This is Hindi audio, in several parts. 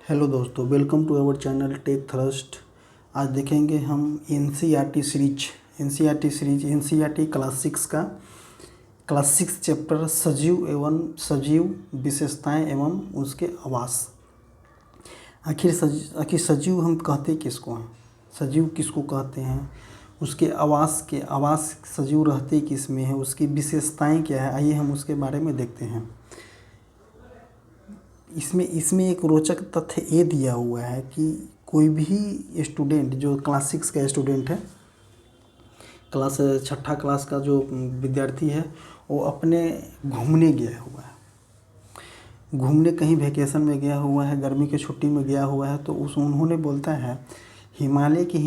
हेलो दोस्तों, welcome to our channel Tech Thrust. आज देखेंगे हम NCERT series NCERT class six chapter सजीव विशेषताएं एवं उसके आवास। आखिर सजीव हम कहते किसको हैं, सजीव किसको कहते हैं, उसके आवास सजीव रहते किस में है, उसकी विशेषताएं क्या है, आइए हम उसके बारे में देखते हैं। इसमें एक रोचक तथ्य ये दिया हुआ है कि कोई भी स्टूडेंट जो क्लास सिक्स का स्टूडेंट है, छठा क्लास का जो विद्यार्थी है, वो अपने घूमने गया हुआ है, घूमने कहीं वेकेशन में गया हुआ है, गर्मी की छुट्टी में गया हुआ है, तो उन्होंने बोलता है हिमालय की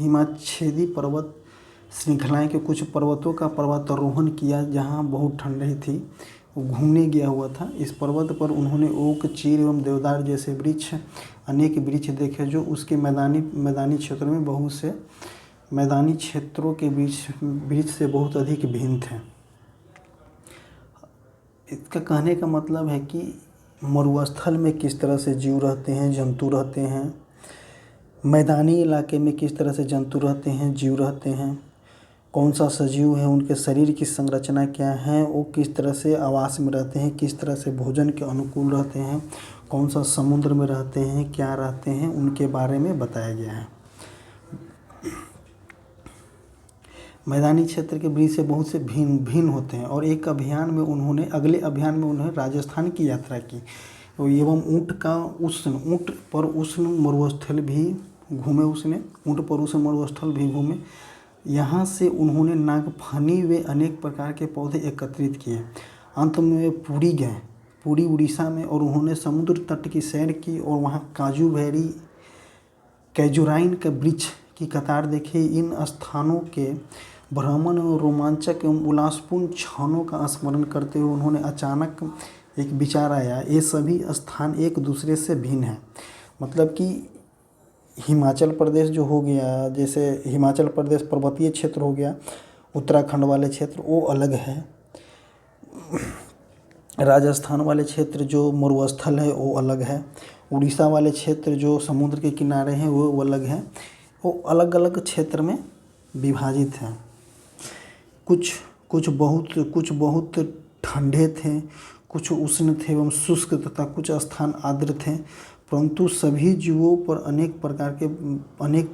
हिमाच्छेदी पर्वत श्रृंखलाएं के कुछ पर्वतों का पर्वतारोहण किया जहां बहुत ठंडी थी। वो घूमने गया हुआ था। इस पर्वत पर उन्होंने ओक, चीड़ एवं देवदार जैसे अनेक वृक्ष देखे जो उसके मैदानी क्षेत्रों में मैदानी क्षेत्रों के वृक्ष से बहुत अधिक भिन्न थे। इसका कहने का मतलब है कि मरुस्थल में किस तरह से जीव रहते हैं, जंतु रहते हैं, मैदानी इलाके में किस तरह से जंतु रहते हैं, जीव रहते हैं, कौन सा सजीव है, उनके शरीर की संरचना क्या है, वो किस तरह से आवास में रहते हैं, किस तरह से भोजन के अनुकूल रहते हैं, कौन सा समुद्र में रहते हैं, क्या रहते हैं, उनके बारे में बताया गया है। मैदानी क्षेत्र के वृक्ष से बहुत से भिन्न होते हैं और अगले अभियान में उन्होंने राजस्थान की यात्रा की एवं ऊँट पर उष्ण मरुस्थल भी घूमे। यहाँ से उन्होंने नागफनी व अनेक प्रकार के पौधे एकत्रित किए। अंत में वे पुरी उड़ीसा में, और उन्होंने समुद्र तट की सैर की और वहाँ कैजुराइन के वृक्ष की कतार देखी। इन स्थानों के भ्रमण एवं रोमांचक एवं उल्लासपूर्ण क्षणों का स्मरण करते हुए उन्होंने अचानक एक विचार आया, ये सभी स्थान एक दूसरे से भिन्न हैं। मतलब कि हिमाचल प्रदेश जो हो गया, जैसे हिमाचल प्रदेश पर्वतीय क्षेत्र हो गया, उत्तराखंड वाले क्षेत्र वो अलग है, राजस्थान वाले क्षेत्र जो मरुस्थल है वो अलग है, उड़ीसा वाले क्षेत्र जो समुद्र के किनारे हैं वो अलग है। वो अलग अलग क्षेत्र में विभाजित हैं। कुछ बहुत ठंडे थे, कुछ उष्ण थे एवं शुष्क, तथा कुछ स्थान आर्द्र थे, परंतु सभी जीवों पर अनेक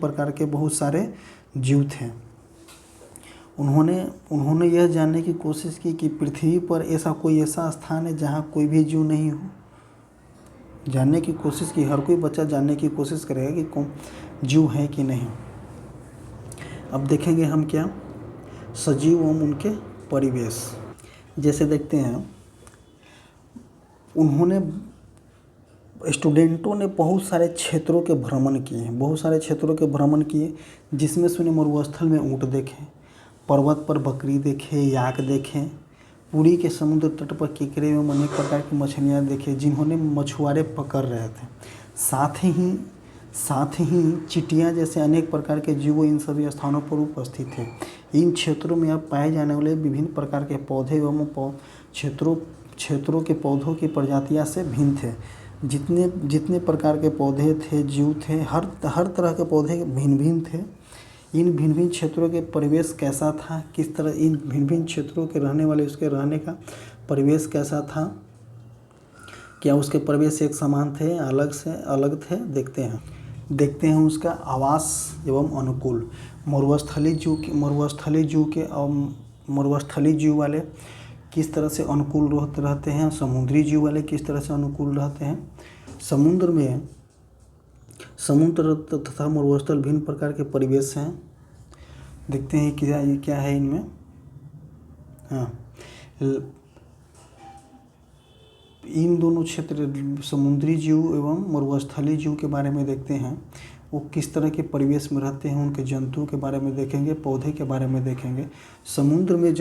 प्रकार के बहुत सारे जीव थे। उन्होंने यह जानने की कोशिश की कि पृथ्वी पर ऐसा स्थान है जहाँ कोई भी जीव नहीं हो। जानने की कोशिश की, हर कोई बच्चा जानने की कोशिश करेगा कि कौन जीव है कि नहीं। अब देखेंगे हम क्या, सजीव एवं उनके परिवेश। जैसे देखते हैं, स्टूडेंटों ने बहुत सारे क्षेत्रों के भ्रमण किए, जिसमें से उन्हें मरुस्थल में ऊँट देखे, पर्वत पर बकरी देखे, याक देखे, पुरी के समुद्र तट पर केकड़े एवं अनेक प्रकार की मछलियाँ देखे जिन्होंने मछुआरे पकड़ रहे थे। साथ ही चींटियाँ जैसे अनेक प्रकार के जीव इन सभी स्थानों पर उपस्थित थे। इन क्षेत्रों में अब पाए जाने वाले विभिन्न प्रकार के पौधे एवं क्षेत्रों के पौधों की प्रजातियाँ से भिन्न थे। जितने प्रकार के पौधे थे, जीव थे, हर तरह के पौधे भिन्न थे। इन भिन्न क्षेत्रों के परिवेश कैसा था, किस तरह इन भिन्न क्षेत्रों के रहने वाले उसके रहने का परिवेश कैसा था, क्या उसके परिवेश एक समान थे, अलग थे, देखते हैं उसका आवास एवं अनुकूल। मरुस्थली जीव वाले किस तरह से अनुकूल रहते हैं, समुद्री जीव वाले किस तरह से अनुकूल रहते हैं। समुद्र तथा मरुस्थल भिन्न प्रकार के परिवेश हैं। देखते हैं क्या है इनमें। इन दोनों क्षेत्र, समुद्री जीव एवं मरुस्थली जीव के बारे में देखते हैं, वो किस तरह के परिवेश में रहते हैं, उनके जंतुओं के बारे में देखेंगे, पौधे के बारे में देखेंगे। समुद्र में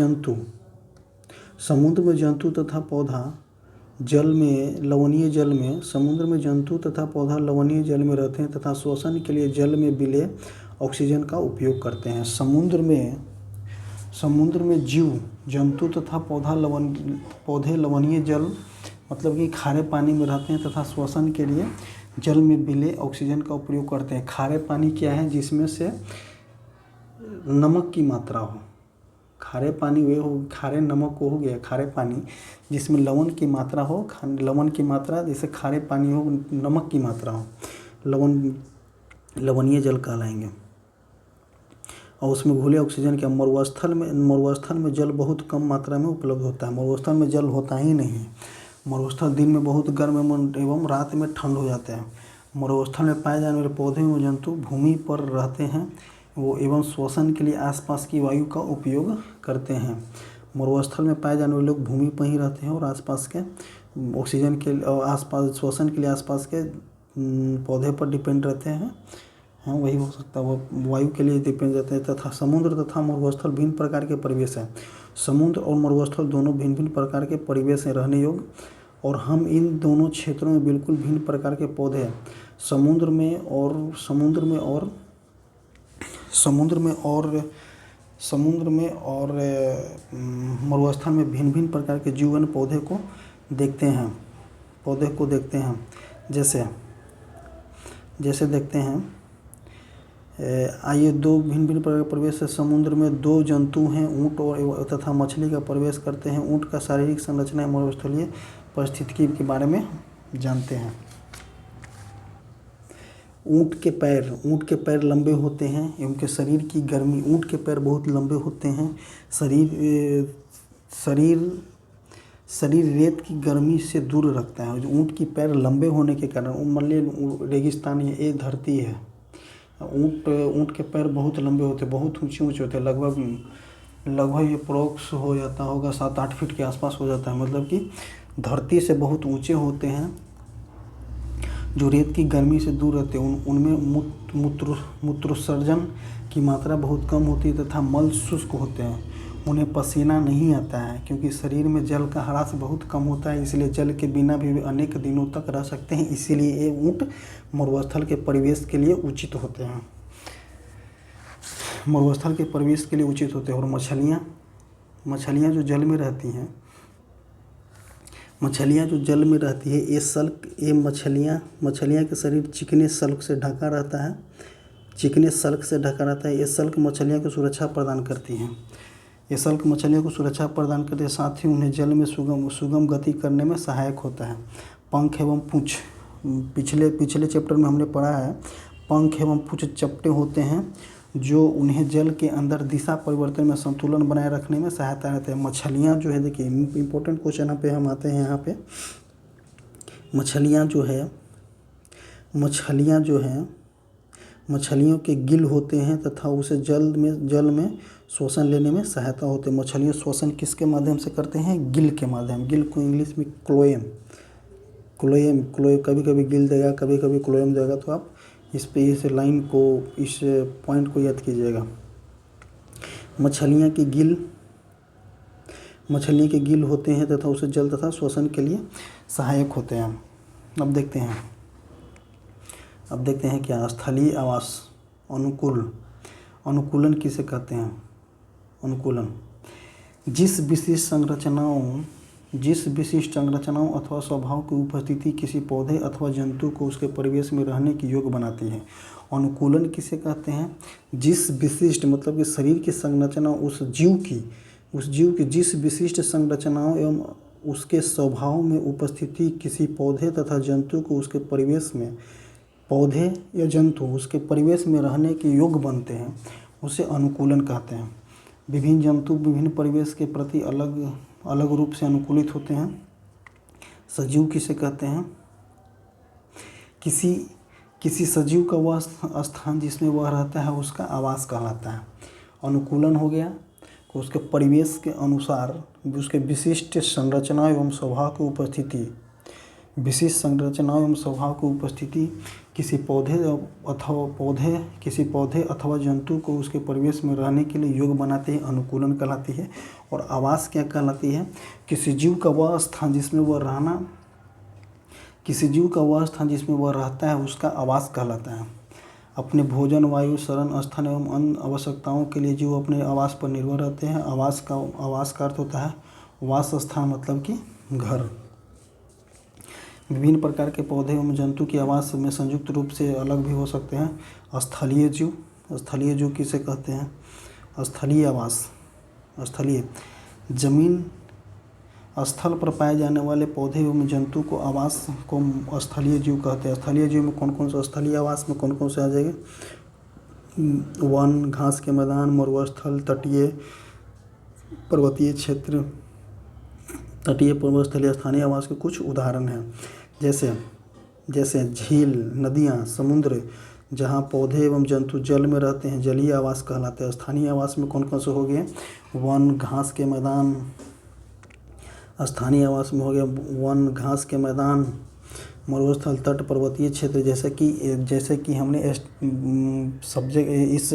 जंतु तथा पौधा लवणीय जल में रहते हैं तथा श्वसन के लिए जल में विलेय ऑक्सीजन का उपयोग करते हैं। समुद्र में जीव जंतु तथा पौधे लवणीय जल मतलब कि खारे पानी में रहते हैं तथा श्वसन के लिए जल में मिले ऑक्सीजन का उपयोग करते हैं। खारे पानी क्या है? जिसमें से नमक की मात्रा हो। खारे पानी वे हो, खारे नमक को हो गया खारे पानी जिसमें लवण की मात्रा हो। लवण की मात्रा जैसे खारे पानी हो, नमक की मात्रा हो, लवणीय जल कहलाएंगे। और उसमें घुले ऑक्सीजन के मरुस्थल में जल बहुत कम मात्रा में उपलब्ध होता है। मरुस्थल में जल होता ही नहीं है। मरुस्थल दिन में बहुत गर्म एवं रात में ठंड हो जाते हैं। मरुस्थल में पाए जाने वाले पौधे एवं जंतु भूमि पर रहते हैं वो एवं श्वसन के लिए आसपास की वायु का उपयोग करते हैं। मरुस्थल में पाए जाने वाले लोग भूमि पर ही रहते हैं और आसपास के ऑक्सीजन के आसपास श्वसन के लिए आसपास के पौधे पर डिपेंड रहते हैं। हाँ, वही हो सकता है, वो वायु के लिए डिपेंड रहते हैं। तथा समुद्र तथा मरुस्थल भिन्न प्रकार के परिवेश हैं। समुद्र और मरुस्थल दोनों भिन्न भिन्न प्रकार के परिवेश हैं रहने योग्य, और हम इन दोनों क्षेत्रों में बिल्कुल भिन्न प्रकार के पौधे हैं। समुद्र में और मरुस्थल में भिन्न भिन्न प्रकार के जीवन पौधे को देखते हैं। जैसे देखते हैं, आइए दो भिन्न भिन्न प्रकार के परिवेश है। समुद्र में दो जंतु हैं, ऊँट और तथा मछली का प्रवेश करते हैं। ऊँट का शारीरिक संरचना मरुस्थलीय परिस्थितिकी के बारे में जानते हैं। ऊँट के पैर लंबे होते हैं एवं के शरीर की गर्मी, ऊँट के पैर बहुत लंबे होते हैं। शरीर रेत की गर्मी से दूर रखता है। जो ऊँट की पैर लंबे होने के कारण, मान लीजिए रेगिस्तान है, ये धरती है, ऊँट के पैर बहुत लंबे होते हैं, बहुत ऊंचे होते हैं, लगभग ये अप्रोक्स हो जाता होगा 7-8 फीट के आसपास हो जाता है। मतलब कि धरती से बहुत ऊंचे होते हैं, जो रेत की गर्मी से दूर रहते हैं। उनमें मूत्रोत्सर्जन की मात्रा बहुत कम होती है तथा मल शुष्क होते हैं। उन्हें पसीना नहीं आता है क्योंकि शरीर में जल का ह्रास बहुत कम होता है, इसलिए जल के बिना भी वे अनेक दिनों तक रह सकते हैं। इसीलिए ये ऊँट मरुस्थल के परिवेश के लिए उचित होते हैं। और मछलियाँ जो जल में रहती हैं, ये मछलियाँ के शरीर चिकने सल्क से ढका रहता है। ये सल्क मछलियाँ को सुरक्षा प्रदान करती हैं। साथ ही उन्हें जल में सुगम गति करने में सहायक होता है। पंख एवं पूँछ, पिछले चैप्टर में हमने पढ़ा है, पंख एवं पूँछ चपटे होते हैं जो उन्हें जल के अंदर दिशा परिवर्तन में संतुलन बनाए रखने में सहायता रहते हैं। मछलियाँ जो है, देखिए इंपॉर्टेंट क्वेश्चन यहाँ पे हम आते हैं। यहाँ पे मछलियों के गिल होते हैं तथा उसे जल में श्वसन लेने में सहायता होते हैं। मछलियाँ श्वसन किसके माध्यम से करते हैं? गिल के माध्यम। गिल को इंग्लिश में क्लोएम, कभी कभी गिल देगा, कभी कभी क्लोएम देगा, तो आप इस पॉइंट को याद कीजिएगा। मछलियाँ के गिल होते हैं तथा उसे जल तथा श्वसन के लिए सहायक होते हैं। अब देखते हैं क्या स्थलीय आवास अनुकूलन किसे कहते हैं? अनुकूलन जिस विशिष्ट संरचनाओं अथवा स्वभाव की उपस्थिति किसी पौधे अथवा जंतु को उसके परिवेश में रहने की योग्य बनाती है। अनुकूलन किसे कहते हैं? जिस विशिष्ट, मतलब कि शरीर की संरचना उस जीव की जिस विशिष्ट संरचनाओं एवं उसके स्वभाव में उपस्थिति किसी पौधे तथा जंतु को उसके परिवेश में, पौधे या जंतु उसके परिवेश में रहने के योग्य बनते हैं, उसे अनुकूलन कहते हैं। विभिन्न जंतु विभिन्न परिवेश के प्रति अलग रूप से अनुकूलित होते हैं। सजीव किसे कहते हैं? किसी सजीव का वह स्थान जिसमें वह रहता है उसका आवास कहलाता है। अनुकूलन हो गया कि उसके परिवेश के अनुसार उसके विशिष्ट संरचना एवं स्वभाव की उपस्थिति किसी पौधे अथवा जंतु को उसके परिवेश में रहने के लिए योग्य बनाते हैं, अनुकूलन कहलाती है। और आवास क्या कहलाती है? किसी जीव का वह स्थान जिसमें वह रहता है उसका आवास कहलाता है। अपने भोजन, वायु, शरण स्थान एवं अन्य आवश्यकताओं के लिए जीव अपने आवास पर निर्भर रहते हैं। आवास का अर्थ होता है वास स्थान, मतलब कि घर। विभिन्न प्रकार के पौधे एवं जंतु की आवास में संयुक्त रूप से अलग भी हो सकते हैं। स्थलीय जीव, स्थलीय जीव किसे कहते हैं? स्थलीय आवास, स्थलीय जमीन स्थल पर पाए जाने वाले पौधे एवं जंतु को आवास को स्थलीय जीव कहते हैं। स्थलीय जीव में कौन कौन से, स्थलीय आवास में कौन कौन से आ जाएंगे? वन, घास के मैदान, मरुस्थल, तटीय पर्वतीय क्षेत्र, तटीय पर्वतस्थलीय स्थानीय आवास के कुछ उदाहरण हैं। जैसे झील, नदियाँ, समुद्र, जहाँ पौधे एवं जंतु जल में रहते हैं, जलीय आवास कहलाते हैं। स्थानीय आवास में कौन कौन से हो गए? वन, घास के मैदान। स्थानीय आवास में हो गया वन, घास के मैदान, मरुस्थल, तट, पर्वतीय क्षेत्र। जैसे कि हमने इस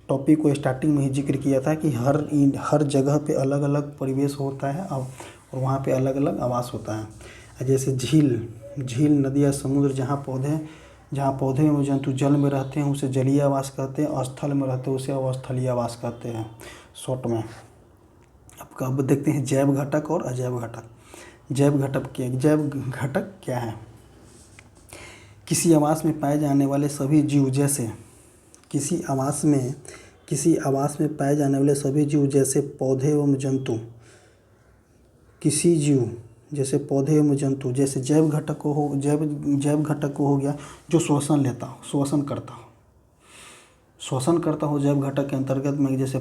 टॉपिक को स्टार्टिंग में ही जिक्र किया था कि हर जगह पे अलग अलग परिवेश होता है और वहाँ पे अलग अलग आवास होता है। जैसे झील, नदियाँ, समुद्र, जहाँ पौधे एवं जंतु जल में रहते हैं उसे जलीय आवास कहते हैं। स्थल में रहते हैं उसे अवस्थलीय आवास कहते हैं शॉर्ट में। अब देखते हैं जैव घटक और अजैव घटक। जैव घटक क्या है? किसी आवास में पाए जाने वाले सभी जीव, जैसे किसी आवास में पाए जाने वाले सभी जीव जैसे पौधे एवं जंतु, किसी जीव जैसे पौधे एवं जंतु, जैसे जैव घटक को हो गया जो शोषण करता हो जैव घटक के अंतर्गत में, जैसे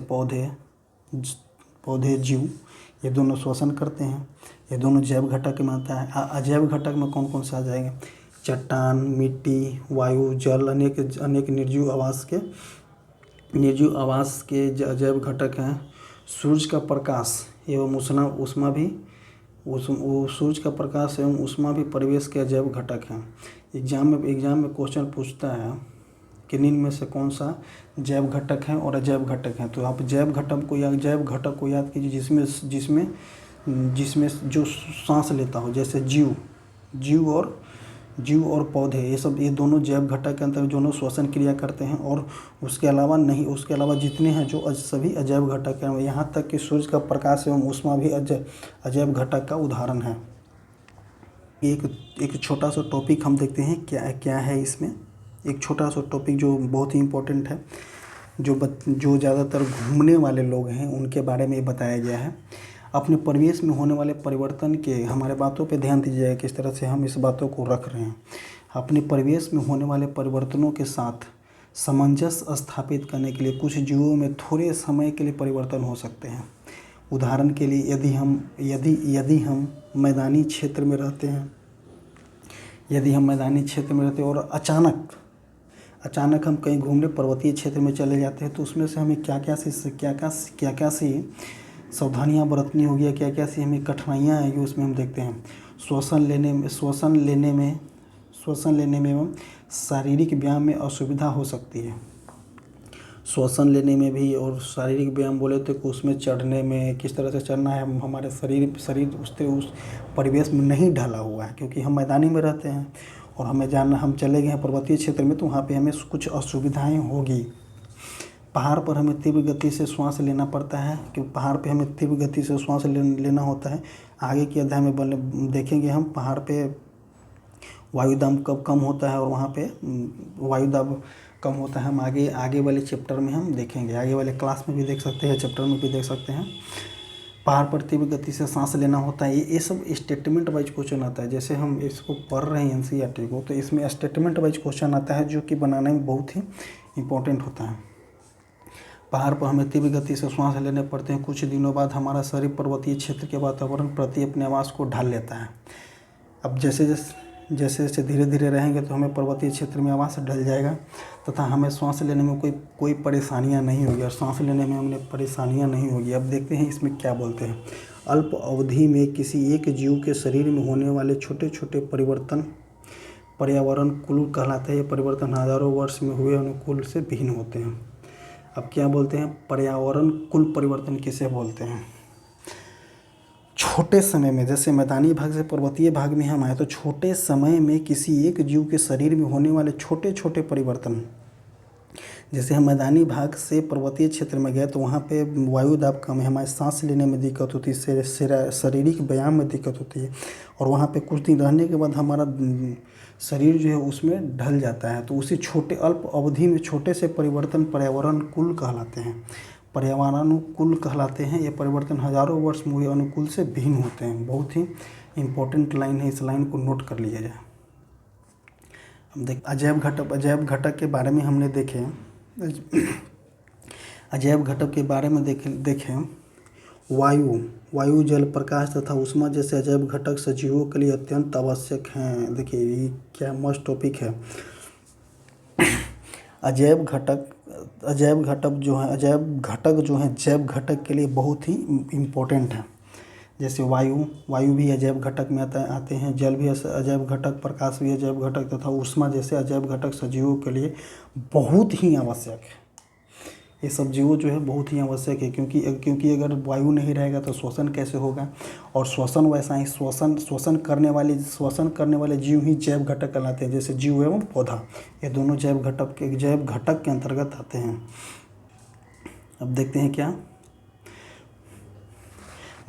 पौधे जीव ये दोनों शोषण करते हैं, ये दोनों जैव घटक में आता है। अजैव घटक में कौन कौन से आ जाएंगे? चट्टान, मिट्टी, वायु, जल, अनेक निर्जीव आवास के अजैव घटक हैं। सूर्य का प्रकाश एवं ऊष्मा भी परिवेश के अजैव घटक हैं। एग्जाम में क्वेश्चन पूछता है कि निम्न में से कौन सा जैव घटक है और अजैव घटक है? तो आप जैव घटक को याद कीजिए जिसमें जो सांस लेता हो, जैसे जीव और पौधे, ये दोनों जैव घटक के अंतर्गत दोनों श्वसन क्रिया करते हैं। और उसके अलावा जितने हैं जो सभी अजैव घटक हैं। यहाँ तक कि सूर्य का प्रकाश एवं ऊष्मा भी अजैव घटक का उदाहरण है। एक छोटा सा टॉपिक हम देखते हैं क्या है इसमें। एक छोटा सा टॉपिक जो बहुत ही इम्पोर्टेंट है, जो ज़्यादातर घूमने वाले लोग हैं उनके बारे में बताया गया है। अपने परिवेश में होने वाले परिवर्तन के, हमारे बातों पे ध्यान दीजिएगा किस तरह से हम इस बातों को रख रहे हैं। अपने परिवेश में होने वाले परिवर्तनों के साथ सामंजस्य स्थापित करने के लिए कुछ जीवों में थोड़े समय के लिए परिवर्तन हो सकते हैं। उदाहरण के लिए यदि हम मैदानी क्षेत्र में रहते हैं और अचानक हम कहीं घूमने पर्वतीय क्षेत्र में चले जाते हैं, तो उसमें से हमें क्या सी सावधानियाँ बरतनी होगी या क्या सी हमें कठिनाइयाँ आएगी, उसमें हम देखते हैं। श्वसन लेने में एवं शारीरिक व्यायाम में असुविधा हो सकती है। श्वसन लेने में भी, और शारीरिक व्यायाम बोले तो उसमें चढ़ने में, किस तरह से चढ़ना है, हमारे शरीर उस परिवेश में नहीं ढला हुआ है, क्योंकि हम मैदानी में रहते हैं और हम चले गए हैं पर्वतीय क्षेत्र में, तो वहाँ पे हमें कुछ असुविधाएं होगी। पहाड़ पर हमें तीव्र गति से श्वास लेना पड़ता है, क्योंकि पहाड़ पे हमें तीव्र गति से श्वास लेना होता है। आगे के अध्याय में देखेंगे हम पहाड़ पे वायुदाब कब कम होता है और वहाँ पे वायुदाब कम होता है। हम आगे वाले चैप्टर में हम देखेंगे, आगे वाले क्लास में भी देख सकते हैं, चैप्टर में भी देख सकते हैं। पहाड़ पर तीव्र गति से सांस लेना होता है। ये सब स्टेटमेंट वाइज क्वेश्चन आता है। जैसे हम इसको पढ़ रहे हैं एनसीईआरटी को, तो इसमें स्टेटमेंट वाइज क्वेश्चन आता है जो कि बनाने में बहुत ही इम्पोर्टेंट होता है। पहाड़ पर हमें तीव्र गति से श्वास लेने पड़ते हैं। कुछ दिनों बाद हमारा शरीर पर्वतीय क्षेत्र के वातावरण प्रति अपने आवास को ढाल लेता है। अब जैसे धीरे धीरे रहेंगे तो हमें पर्वतीय क्षेत्र में आवास ढल जाएगा तथा हमें सांस लेने में कोई परेशानियां नहीं होगी, और सांस लेने में हमें परेशानियां नहीं होगी। अब देखते हैं इसमें क्या बोलते हैं। अल्प अवधि में किसी एक जीव के शरीर में होने वाले छोटे छोटे परिवर्तन पर्यावरण कुल कहलाते हैं। ये परिवर्तन हजारों वर्ष में हुए अनुकूल से भिन्न होते हैं। अब क्या बोलते हैं? पर्यावरण कुल परिवर्तन किसे बोलते हैं? छोटे समय में, जैसे मैदानी भाग से पर्वतीय भाग में हम आए, तो छोटे समय में किसी एक जीव के शरीर में होने वाले छोटे छोटे परिवर्तन, जैसे हम मैदानी भाग से पर्वतीय क्षेत्र में गए तो वहाँ पे वायु दाब कम है, हमारे सांस लेने में दिक्कत होती है, शारीरिक व्यायाम में दिक्कत होती है, और वहाँ पे कुछ दिन रहने के बाद हमारा शरीर जो है उसमें ढल जाता है। तो उसी छोटे अल्प अवधि में छोटे से परिवर्तन पर्यावरण कहलाते हैं, पर्यावरणानुकूल कहलाते हैं। ये परिवर्तन हजारों वर्ष मूल्य अनुकूल से भिन्न होते हैं। बहुत ही इम्पोर्टेंट लाइन है, इस लाइन को नोट कर लिया जाए। हम देख अजैव घटक के बारे में हमने देखे, अजैव घटक के बारे में देखें वायु जल प्रकाश तथा ऊष्मा जैसे अजैव घटक सजीवों के लिए अत्यंत आवश्यक हैं। देखिए ये क्या मस्त टॉपिक है। अजैव घटक जो हैं जैव घटक के लिए बहुत ही इम्पोर्टेंट है। जैसे वायु भी अजैव घटक में आते हैं, जल भी अजैव घटक, प्रकाश भी अजैव घटक तथा ऊष्मा जैसे अजैव घटक सजीवों के लिए बहुत ही आवश्यक है। ये सब जीवों जो है बहुत ही आवश्यक है, क्योंकि अगर वायु नहीं रहेगा तो श्वसन कैसे होगा, और श्वसन वैसा ही श्वसन करने वाले जीव ही जैव घटक कहलाते हैं। जैसे जीव एवं पौधा, ये दोनों जैव घटक के अंतर्गत आते हैं। अब देखते हैं क्या,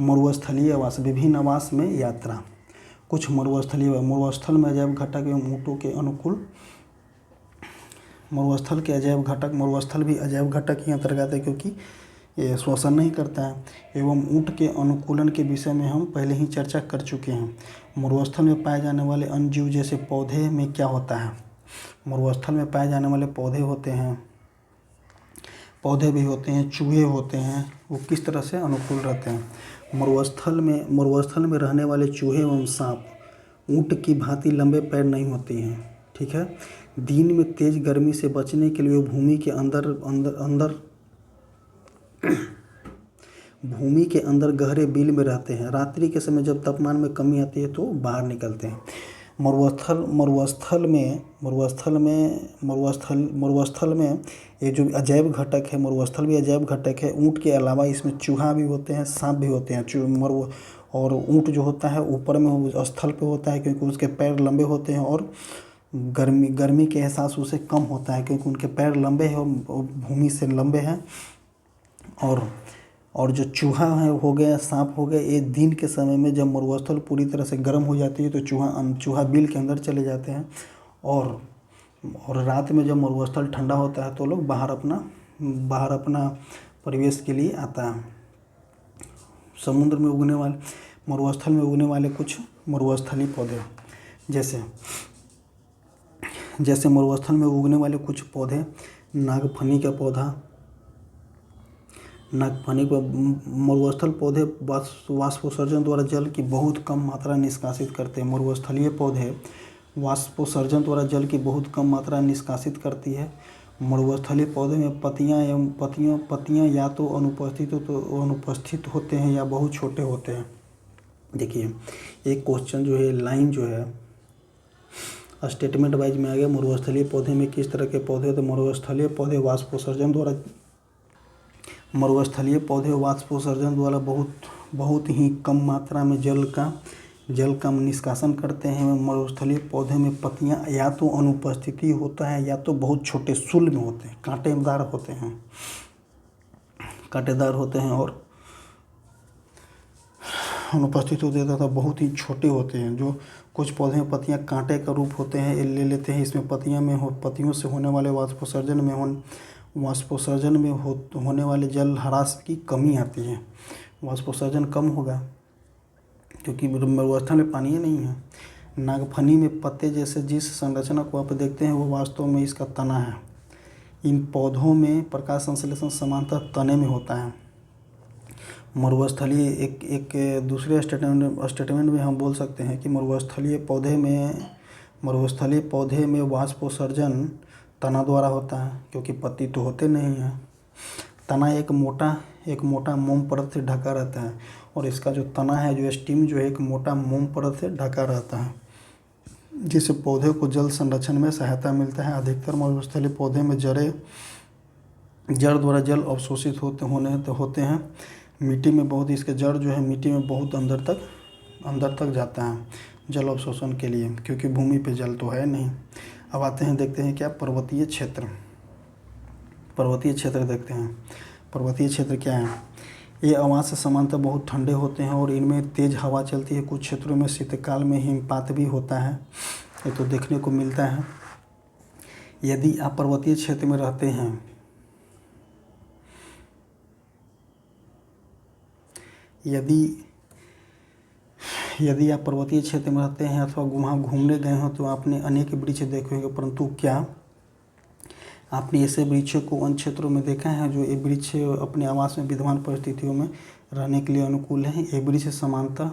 मरुस्थलीय आवास, विभिन्न आवास में यात्रा। कुछ मरुस्थल में अजैव घटक एवं ऊँटों के अनुकूल, मरुस्थल भी अजैव घटक ही अंतर्गत है, क्योंकि ये श्वसन नहीं करता है। एवं ऊँट के अनुकूलन के विषय में हम पहले ही चर्चा कर चुके हैं। मरुस्थल में पाए जाने वाले अन्य जीव जैसे पौधे में क्या होता है, मरुस्थल में पाए जाने वाले पौधे भी होते हैं, चूहे होते हैं, वो किस तरह से अनुकूल रहते हैं। मरुस्थल में रहने वाले चूहे एवं सांप ऊँट की भांति लंबे पैर नहीं होते हैं, ठीक है। दिन में तेज गर्मी से बचने के लिए भूमि के अंदर गहरे बिल में रहते हैं। रात्रि के समय जब तापमान में कमी आती है तो बाहर निकलते हैं। मरुस्थल में ये जो अजैव घटक है, मरुस्थल भी अजैव घटक है। ऊँट के अलावा इसमें चूहा भी होते हैं, सांप भी होते हैं। और ऊँट जो होता है ऊपर में स्थल पे होता है, क्योंकि उसके पैर लंबे होते हैं, और गर्मी के एहसास उसे कम होता है, क्योंकि उनके पैर लंबे हैं और भूमि से लंबे हैं। और जो चूहा है हो गया, सांप हो गया, ये दिन के समय में जब मरुस्थल पूरी तरह से गर्म हो जाती है तो चूहा बिल के अंदर चले जाते हैं, और रात में जब मरुस्थल ठंडा होता है तो लोग बाहर अपना परिवेश के लिए आता है। समुद्र में मरुस्थल में उगने वाले कुछ मरुस्थलीय पौधे, जैसे मरुस्थल में उगने वाले कुछ पौधे, नागफनी का पौधा। मरुस्थल पौधे वाष्पोत्सर्जन द्वारा जल की बहुत कम मात्रा निष्कासित करते हैं। मरुस्थलीय पौधे वाष्पोत्सर्जन द्वारा जल की बहुत कम मात्रा निष्कासित करती है। मरुस्थलीय पौधे में पत्तियां या तो अनुपस्थित होते हैं या बहुत छोटे होते हैं। देखिए एक क्वेश्चन जो है, लाइन जो है स्टेटमेंट वाइज में आ गया। मरुस्थलीय पौधे में किस तरह के पौधे होते हैं। मरुस्थलीय पौधे वाष्पोत्सर्जन द्वारा बहुत ही कम मात्रा में जल का निष्कासन करते हैं। मरुस्थलीय पौधे में पत्तियां या तो अनुपस्थिति होता है या तो बहुत छोटे शूल में होते हैं, कांटेदार होते हैं और अनुपस्थित होते हैं तथा बहुत ही छोटे होते हैं। जो कुछ पौधे में पत्तियां कांटे का रूप होते हैं, ये ले लेते हैं। इसमें पत्तियों से होने वाले वाष्पोत्सर्जन में होने वाले जल ह्रास की कमी आती है। वाष्पोत्सर्जन कम होगा क्योंकि मरुस्थल में पानी नहीं है। नागफनी में पत्ते जैसे जिस संरचना को आप देखते हैं वो वास्तव में इसका तना है। इन पौधों में प्रकाश संश्लेषण सामान्यतः तने में होता है। मरुस्थलीय एक दूसरे स्टेटमेंट में हम बोल सकते हैं कि मरुस्थलीय पौधे में वाष्पोत्सर्जन तना द्वारा होता है, क्योंकि पत्ती तो होते नहीं हैं। तना एक मोटा मोम परत से ढका रहता है, और इसका जो तना है, जो स्टीम जो है, एक मोटा मोम परत से ढका रहता है, जिससे पौधे को जल संरक्षण में सहायता मिलता है। अधिकतर मरुस्थलीय पौधे में जड़ द्वारा जल अवशोषित होते हैं। मिट्टी में बहुत इसके जड़ जो है मिट्टी में बहुत अंदर तक जाता है जल अवशोषण के लिए, क्योंकि भूमि पे जल तो है नहीं। अब आते हैं, देखते हैं क्या पर्वतीय क्षेत्र। पर्वतीय क्षेत्र देखते हैं। पर्वतीय क्षेत्र क्या है? ये आवास से समानतः बहुत ठंडे होते हैं और इनमें तेज़ हवा चलती है। कुछ क्षेत्रों में शीतकाल में हिमपात भी होता है, ये तो देखने को मिलता है। यदि आप पर्वतीय क्षेत्र में रहते हैं, यदि आप पर्वतीय क्षेत्र में रहते हैं अथवा वहाँ घूमने गए हो तो आपने अनेक वृक्ष देखे होंगे, परंतु क्या आपने ऐसे वृक्षों को अन्य क्षेत्रों में देखा है जो ये वृक्ष अपने आवास में विद्यमान परिस्थितियों में रहने के लिए अनुकूल हैं? ये वृक्ष सामान्यतः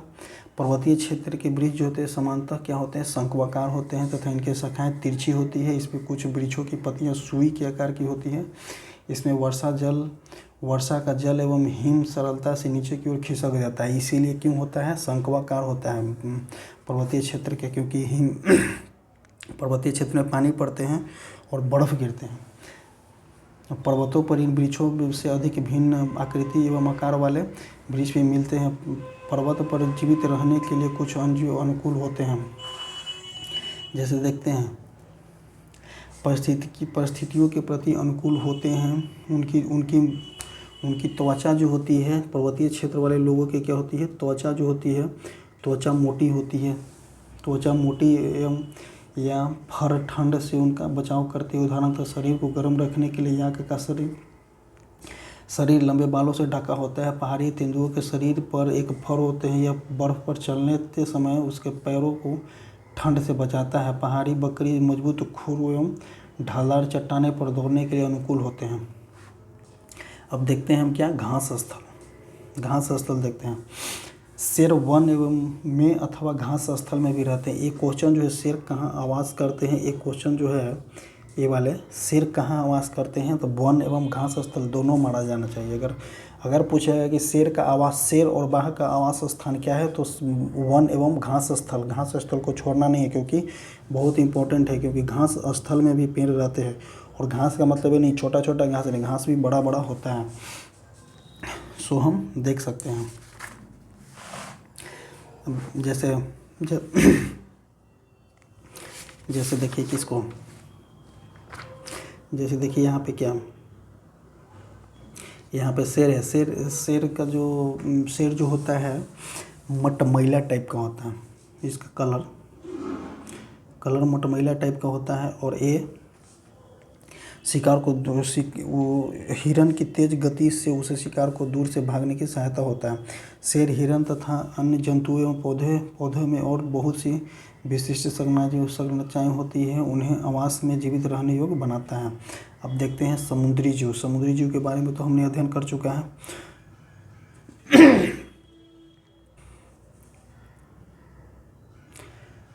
पर्वतीय क्षेत्र के वृक्ष जो होते हैं सामान्यतः क्या होते हैं? शंक्वाकार होते हैं तथा इनकी शाखाएं तिरछी होती है। इसमें कुछ वृक्षों की पत्तियां सुई के आकार की होती है। इसमें वर्षा का जल एवं हिम सरलता से नीचे की ओर खिसक जाता है। इसीलिए क्यों होता है? शंक्वाकार होता है पर्वतीय क्षेत्र के, क्योंकि हिम पर्वतीय क्षेत्र में पानी पड़ते हैं और बर्फ़ गिरते हैं। पर्वतों पर इन वृक्षों से अधिक भिन्न आकृति एवं आकार वाले वृक्ष भी मिलते हैं। पर्वत पर जीवित रहने के लिए कुछ अंजीव अनुकूल होते हैं। जैसे देखते हैं परिस्थितियों के प्रति अनुकूल होते हैं। उनकी त्वचा जो होती है, पर्वतीय क्षेत्र वाले लोगों की क्या होती है? त्वचा जो होती है, त्वचा मोटी होती है। त्वचा मोटी एवं या फर ठंड से उनका बचाव करते हैं। उदाहरणतः शरीर को गर्म रखने के लिए यहाँ का शरीर लंबे बालों से ढका होता है। पहाड़ी तेंदुओं के शरीर पर एक फर होते हैं। यह बर्फ़ पर चलने के समय उसके पैरों को ठंड से बचाता है। पहाड़ी बकरी मजबूत खुर एवं ढालदार चट्टाने पर दौड़ने के लिए अनुकूल होते हैं। अब देखते हैं हम क्या? घास स्थल देखते हैं। शेर वन एवं में अथवा घास स्थल में भी रहते हैं। एक क्वेश्चन जो है शेर कहाँ आवास करते हैं, एक क्वेश्चन जो है ये वाले शेर कहाँ आवास करते हैं, तो वन एवं घास स्थल दोनों माना जाना चाहिए। अगर पूछा गया कि शेर और बाघ का आवास स्थान क्या है, तो वन एवं घास स्थल को छोड़ना नहीं है, क्योंकि बहुत इंपॉर्टेंट है। क्योंकि घास स्थल में भी पेड़ रहते हैं और घास का मतलब है नहीं छोटा छोटा घास नहीं, घास भी बड़ा बड़ा होता है। सो हम देख सकते हैं जैसे देखिए किसको, जैसे देखिए यहाँ पे क्या, यहाँ पे शेर है। शेर जो होता है मटमैला टाइप का होता है। इसका कलर मटमैला टाइप का होता है और ये शिकार को वो हिरन की तेज गति से उसे शिकार को दूर से भागने की सहायता होता है। शेर हिरन तथा अन्य जंतुओं एवं पौधों में और बहुत सी विशिष्ट संरचनाएं होती हैं, उन्हें आवास में जीवित रहने योग्य बनाता है। अब देखते हैं समुद्री जीव के बारे में तो हमने अध्ययन कर चुका है।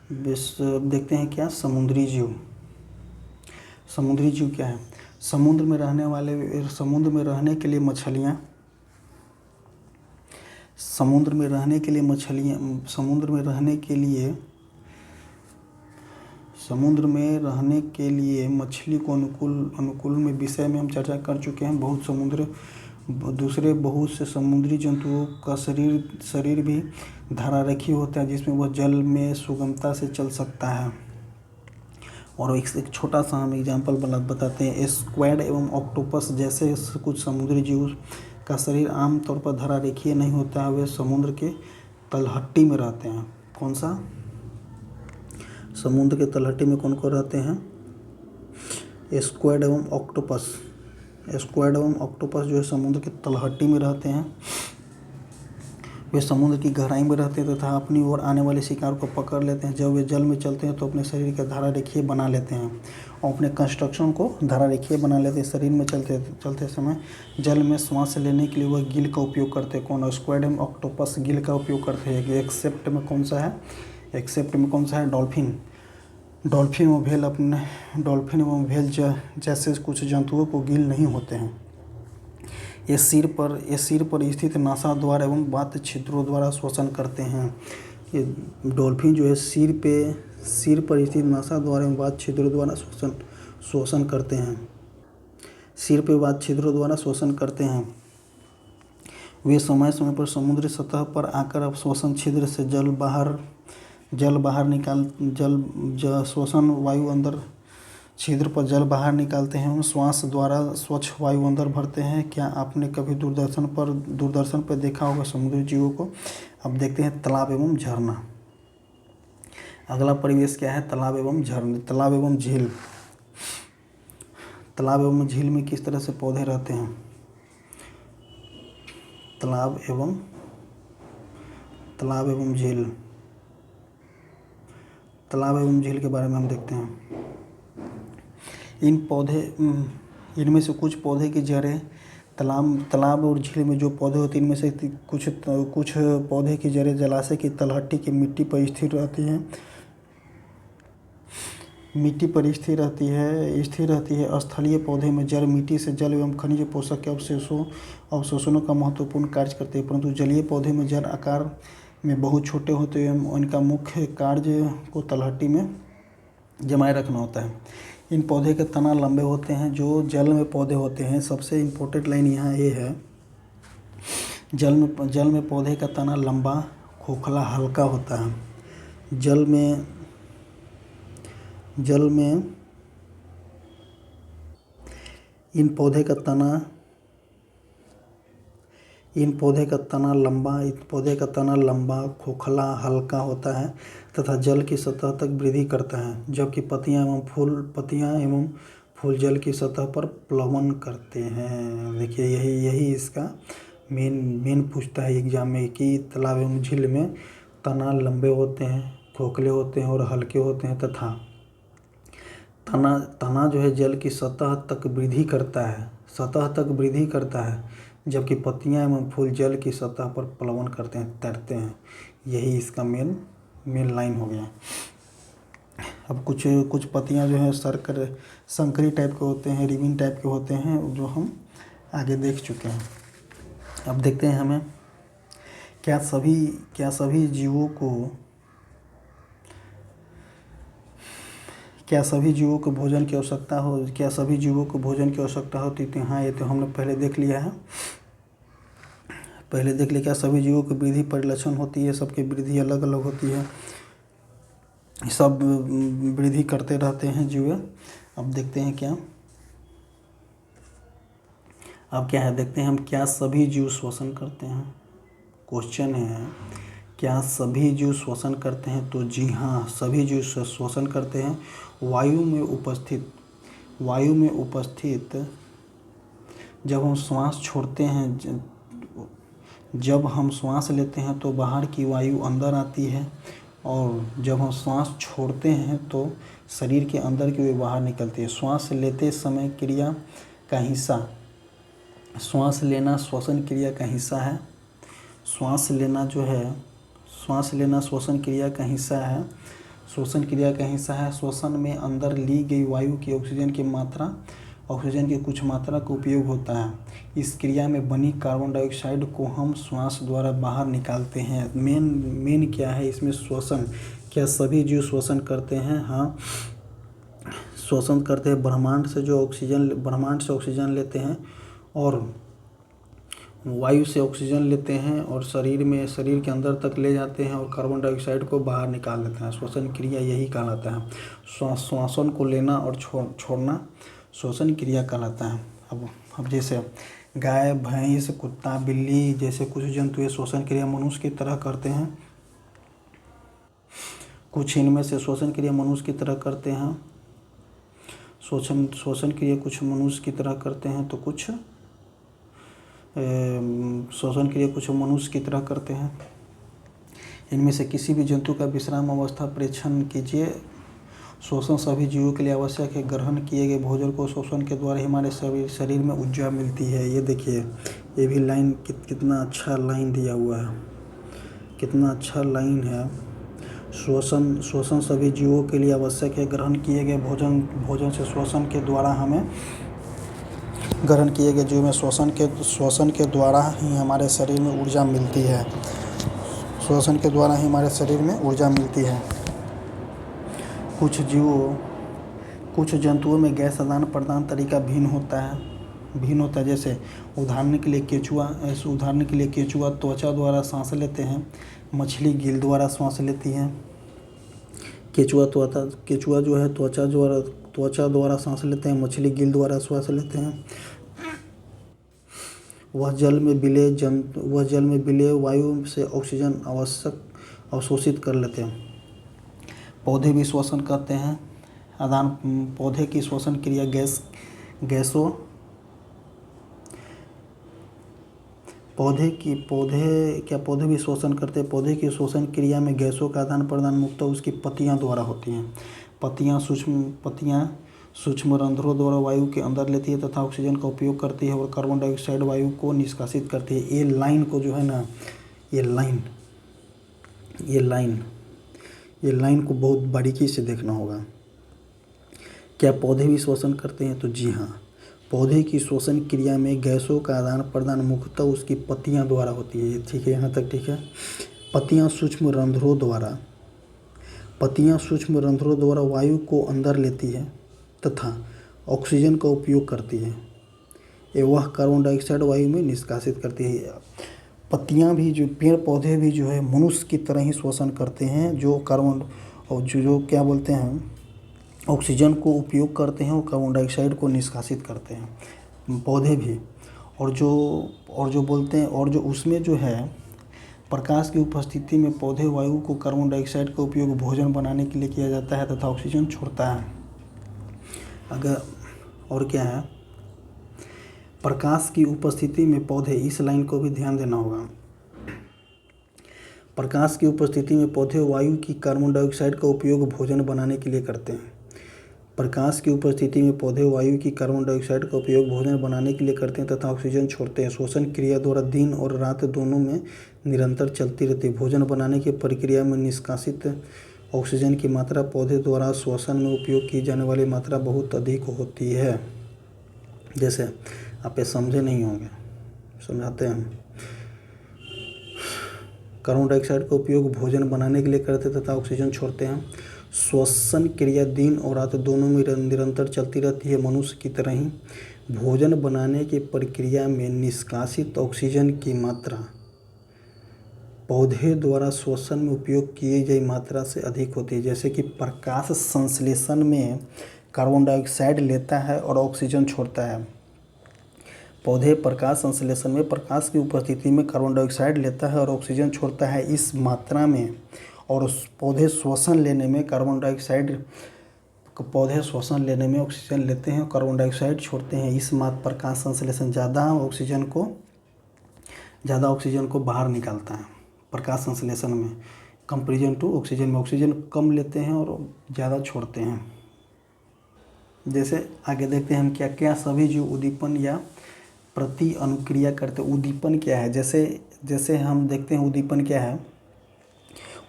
देखते हैं क्या समुद्री जीव क्या है? समुद्र में रहने के लिए मछलियाँ, मछली को अनुकूल में विषय में हम चर्चा कर चुके हैं। बहुत से समुद्री जंतुओं का शरीर भी धारारेखीय होता है, जिसमें वह जल में सुगमता से चल सकता है। और एक छोटा सा हम एग्जाम्पल बताते हैं। स्क्वैड एवं ऑक्टोपस जैसे कुछ समुद्री जीव का शरीर आमतौर पर धारारेखीय नहीं होता है, वे समुद्र के तलहटी में रहते हैं। कौन सा? समुद्र के तलहटी में कौन रहते हैं? स्क्वैड एवं ऑक्टोपस जो है समुद्र के तलहटी में रहते हैं। वे समुद्र की गहराई में रहते हैं तथा अपनी ओर आने वाले शिकार को पकड़ लेते हैं। जब वे जल में चलते हैं तो अपने शरीर का धारारेखीय बना लेते हैं और अपने कंस्ट्रक्शन को धारारेखीय बना लेते हैं। शरीर में चलते समय जल में श्वास लेने के लिए वह गिल का उपयोग करते हैं। कौन? स्क्वैड एवं ऑक्टोपस गिल का उपयोग करते हैं। एक्सेप्ट में कौन सा है? डॉल्फिन एवं व्हेल जैसे कुछ जंतुओं को गिल नहीं होते हैं। ये सिर पर स्थित नासा द्वार एवं बाह्य छिद्रों द्वारा श्वसन करते हैं। ये डॉल्फिन जो है सिर पर स्थित नासा द्वार एवं बाह्य छिद्रों द्वारा श्वसन करते हैं। वे समय समय पर समुद्री सतह पर आकर श्वसन छिद्र से श्वसन वायु अंदर छिद्र पर जल बाहर निकालते हैं, श्वास द्वारा स्वच्छ वायु अंदर भरते हैं। क्या आपने कभी दूरदर्शन पर देखा होगा समुद्री जीवों को? अब देखते हैं तालाब एवं झरना। अगला परिवेश क्या है? तालाब एवं झरने, तालाब एवं झील। तालाब एवं झील में किस तरह से पौधे रहते हैं? तालाब एवं झील, तालाब एवं झील के बारे में हम देखते हैं। इनमें से कुछ पौधे की जड़ें, तालाब और झील में जो पौधे होते हैं इनमें से कुछ पौधे की जड़ें जलाशय की तलहटी की मिट्टी पर स्थिर रहती है। स्थलीय पौधे में जड़ मिट्टी से जल एवं खनिज पोषक के अवशोषणों का महत्वपूर्ण कार्य करते हैं, परंतु जलीय पौधे में जड़ आकार में बहुत छोटे होते हैं एवं इनका मुख्य कार्य को तलहटी में जमाए रखना होता है। इन पौधे के तना लंबे होते हैं। जो जल में पौधे होते हैं, सबसे इम्पोर्टेंट लाइन यहाँ ये है, जल में पौधे का तना लंबा, खोखला, हल्का होता है। जल में इन पौधे का तना लंबा, खोखला, हल्का होता है तथा जल की सतह तक वृद्धि करता है, जबकि पत्तियां एवं फूल जल की सतह पर प्लवन करते हैं। देखिए यही इसका मेन पूछता है एग्जाम में कि तालाब एवं झील में तना लंबे होते हैं, खोखले होते हैं और हल्के होते हैं तथा तना जो है जल की सतह तक वृद्धि करता है, जबकि पत्तियां एवं फूल जल की सतह पर प्लवन करते हैं, तैरते हैं। यही इसका मेन लाइन हो गया। अब कुछ पत्तियां जो है संकरी टाइप के होते हैं, रिबन टाइप के होते हैं, जो हम आगे देख चुके हैं। अब देखते हैं हमें क्या सभी जीवों को भोजन की आवश्यकता होती थी? हाँ, ये तो हमने पहले देख लिया है। क्या सभी जीवों की वृद्धि परिलक्षण होती है? सबकी वृद्धि अलग अलग होती है, सब वृद्धि करते रहते हैं जीव। अब देखते हैं क्या है, देखते हैं हम, क्या सभी जीव श्वसन करते हैं? क्वेश्चन है, क्या सभी जीव श्वसन करते हैं? तो जी हाँ, सभी जीव श्वसन करते हैं। वायु में उपस्थित जब हम श्वास छोड़ते हैं, जब हम श्वास लेते हैं तो बाहर की वायु अंदर आती है, और जब हम श्वास छोड़ते हैं तो शरीर के अंदर की वायु बाहर निकलती है। श्वास लेते समय क्रिया का हिस्सा, श्वास लेना श्वसन क्रिया का हिस्सा है। श्वास लेना श्वसन क्रिया का हिस्सा है। श्वसन में अंदर ली गई वायु की ऑक्सीजन की कुछ मात्रा का उपयोग होता है। इस क्रिया में बनी कार्बन डाइऑक्साइड को हम श्वास द्वारा बाहर निकालते हैं। मेन क्या है इसमें? श्वसन। क्या सभी जीव श्वसन करते हैं? हाँ, श्वसन करते हैं। ब्रह्मांड से ऑक्सीजन लेते हैं और वायु से ऑक्सीजन लेते हैं और शरीर के अंदर तक ले जाते हैं और कार्बन डाइऑक्साइड को बाहर निकाल देते हैं। श्वसन क्रिया यही कहलाता है। श्वासन को लेना और छोड़ना श्वसन क्रिया कहलाता है। अब जैसे गाय, भैंस, कुत्ता, बिल्ली जैसे कुछ जंतु ये श्वसन क्रिया मनुष्य की तरह करते हैं। कुछ इनमें से श्वसन क्रिया मनुष्य की तरह करते हैं। श्वसन क्रिया कुछ मनुष्य की तरह करते हैं, तो कुछ श्वसन क्रिया कुछ मनुष्य की तरह करते हैं। इनमें से किसी भी जंतु का विश्राम अवस्था परीक्षण कीजिए। श्वसन सभी जीवों के लिए आवश्यक है। ग्रहण किए गए भोजन को श्वसन के द्वारा हमारे शरीर में ऊर्जा मिलती है। ये देखिए, ये भी लाइन कितना अच्छा लाइन दिया हुआ है, कितना अच्छा लाइन है। श्वसन सभी जीवों के लिए आवश्यक है। ग्रहण किए गए भोजन से श्वसन के द्वारा हमें ग्रहण किए गए जीव में श्वसन के द्वारा ही हमारे शरीर में ऊर्जा मिलती है। श्वसन के द्वारा ही हमारे शरीर में ऊर्जा मिलती है। कुछ जंतुओं में गैस आदान प्रदान तरीका भिन्न होता है। जैसे उदाहरण के लिए केचुआ त्वचा द्वारा सांस लेते हैं। मछली गिल द्वारा सांस लेती है। केचुआ जो है त्वचा द्वारा सांस लेते हैं, मछली गिल द्वारा श्वास लेते हैं। वह जल में विलेय वायु से ऑक्सीजन अवशोषित कर लेते हैं। पौधे भी श्वसन करते हैं। पौधे की श्वसन क्रिया पौधे भी श्वसन करते हैं। पौधे की श्वसन क्रिया में गैसों का आदान प्रदान मुख्यतः उसकी पत्तियां द्वारा होती हैं। पत्तियां सूक्ष्म रंध्रों द्वारा वायु के अंदर लेती है तथा ऑक्सीजन का उपयोग करती है और कार्बन डाइऑक्साइड वायु को निष्कासित करती है। ये लाइन को जो है ना, ये लाइन को बहुत बारीकी से देखना होगा। क्या पौधे भी श्वसन करते हैं? तो जी हाँ, पौधे की श्वसन क्रिया में गैसों का आदान प्रदान मुख्यतः उसकी पत्तियां द्वारा होती है। ठीक है, यहाँ तक ठीक है। पत्तियां सूक्ष्म रंध्रों द्वारा वायु को अंदर लेती है तथा ऑक्सीजन का उपयोग करती है। वह कार्बन डाइऑक्साइड वायु में निष्कासित करती है। पत्तियां भी, जो पेड़ पौधे भी जो है मनुष्य की तरह ही श्वसन करते हैं, जो कार्बन और जो क्या बोलते हैं, ऑक्सीजन को उपयोग करते हैं और कार्बन डाइऑक्साइड को निष्कासित करते हैं पौधे भी। और जो बोलते हैं, और जो उसमें जो है प्रकाश की उपस्थिति में पौधे वायु को कार्बन डाइऑक्साइड का उपयोग भोजन बनाने के लिए किया जाता है तथा ऑक्सीजन छोड़ता है। और क्या है, प्रकाश की उपस्थिति में पौधे, इस लाइन को भी ध्यान देना होगा। प्रकाश की उपस्थिति में पौधे वायु की कार्बन डाइऑक्साइड का उपयोग भोजन बनाने के लिए करते हैं। प्रकाश की उपस्थिति में पौधे वायु की कार्बन डाइऑक्साइड का उपयोग भोजन बनाने के लिए करते हैं तथा ऑक्सीजन छोड़ते हैं। श्वसन क्रिया द्वारा दिन और रात दोनों में निरंतर चलती रहती है। भोजन बनाने की प्रक्रिया में निष्कासित ऑक्सीजन की मात्रा पौधे द्वारा श्वसन में उपयोग की जाने वाली मात्रा बहुत अधिक होती है। जैसे आप ये समझे नहीं होंगे, समझाते हैं। कार्बन डाइऑक्साइड का उपयोग भोजन बनाने के लिए करते तथा ऑक्सीजन छोड़ते हैं। श्वसन क्रिया दिन और रात दोनों में निरंतर चलती रहती है। मनुष्य की तरह ही भोजन बनाने की प्रक्रिया में निष्कासित ऑक्सीजन की मात्रा पौधे द्वारा श्वसन में उपयोग किए गई मात्रा से अधिक होती है। जैसे कि प्रकाश संश्लेषण में कार्बन डाइऑक्साइड लेता है और ऑक्सीजन छोड़ता है। पौधे प्रकाश संश्लेषण में प्रकाश की उपस्थिति में कार्बन डाइऑक्साइड लेता है और ऑक्सीजन छोड़ता है इस मात्रा में। और पौधे श्वसन लेने में ऑक्सीजन लेते हैं और कार्बन डाइऑक्साइड छोड़ते हैं। इस प्रकाश संश्लेषण ज़्यादा ऑक्सीजन को बाहर निकालता है। प्रकाश संश्लेषण में कंपेरिजन टू ऑक्सीजन में ऑक्सीजन कम लेते हैं और ज़्यादा छोड़ते हैं। जैसे आगे देखते हैं हम क्या सभी जीव उद्दीपन या प्रति अनुक्रिया करते। उद्दीपन क्या है? जैसे हम देखते हैं उद्दीपन क्या है।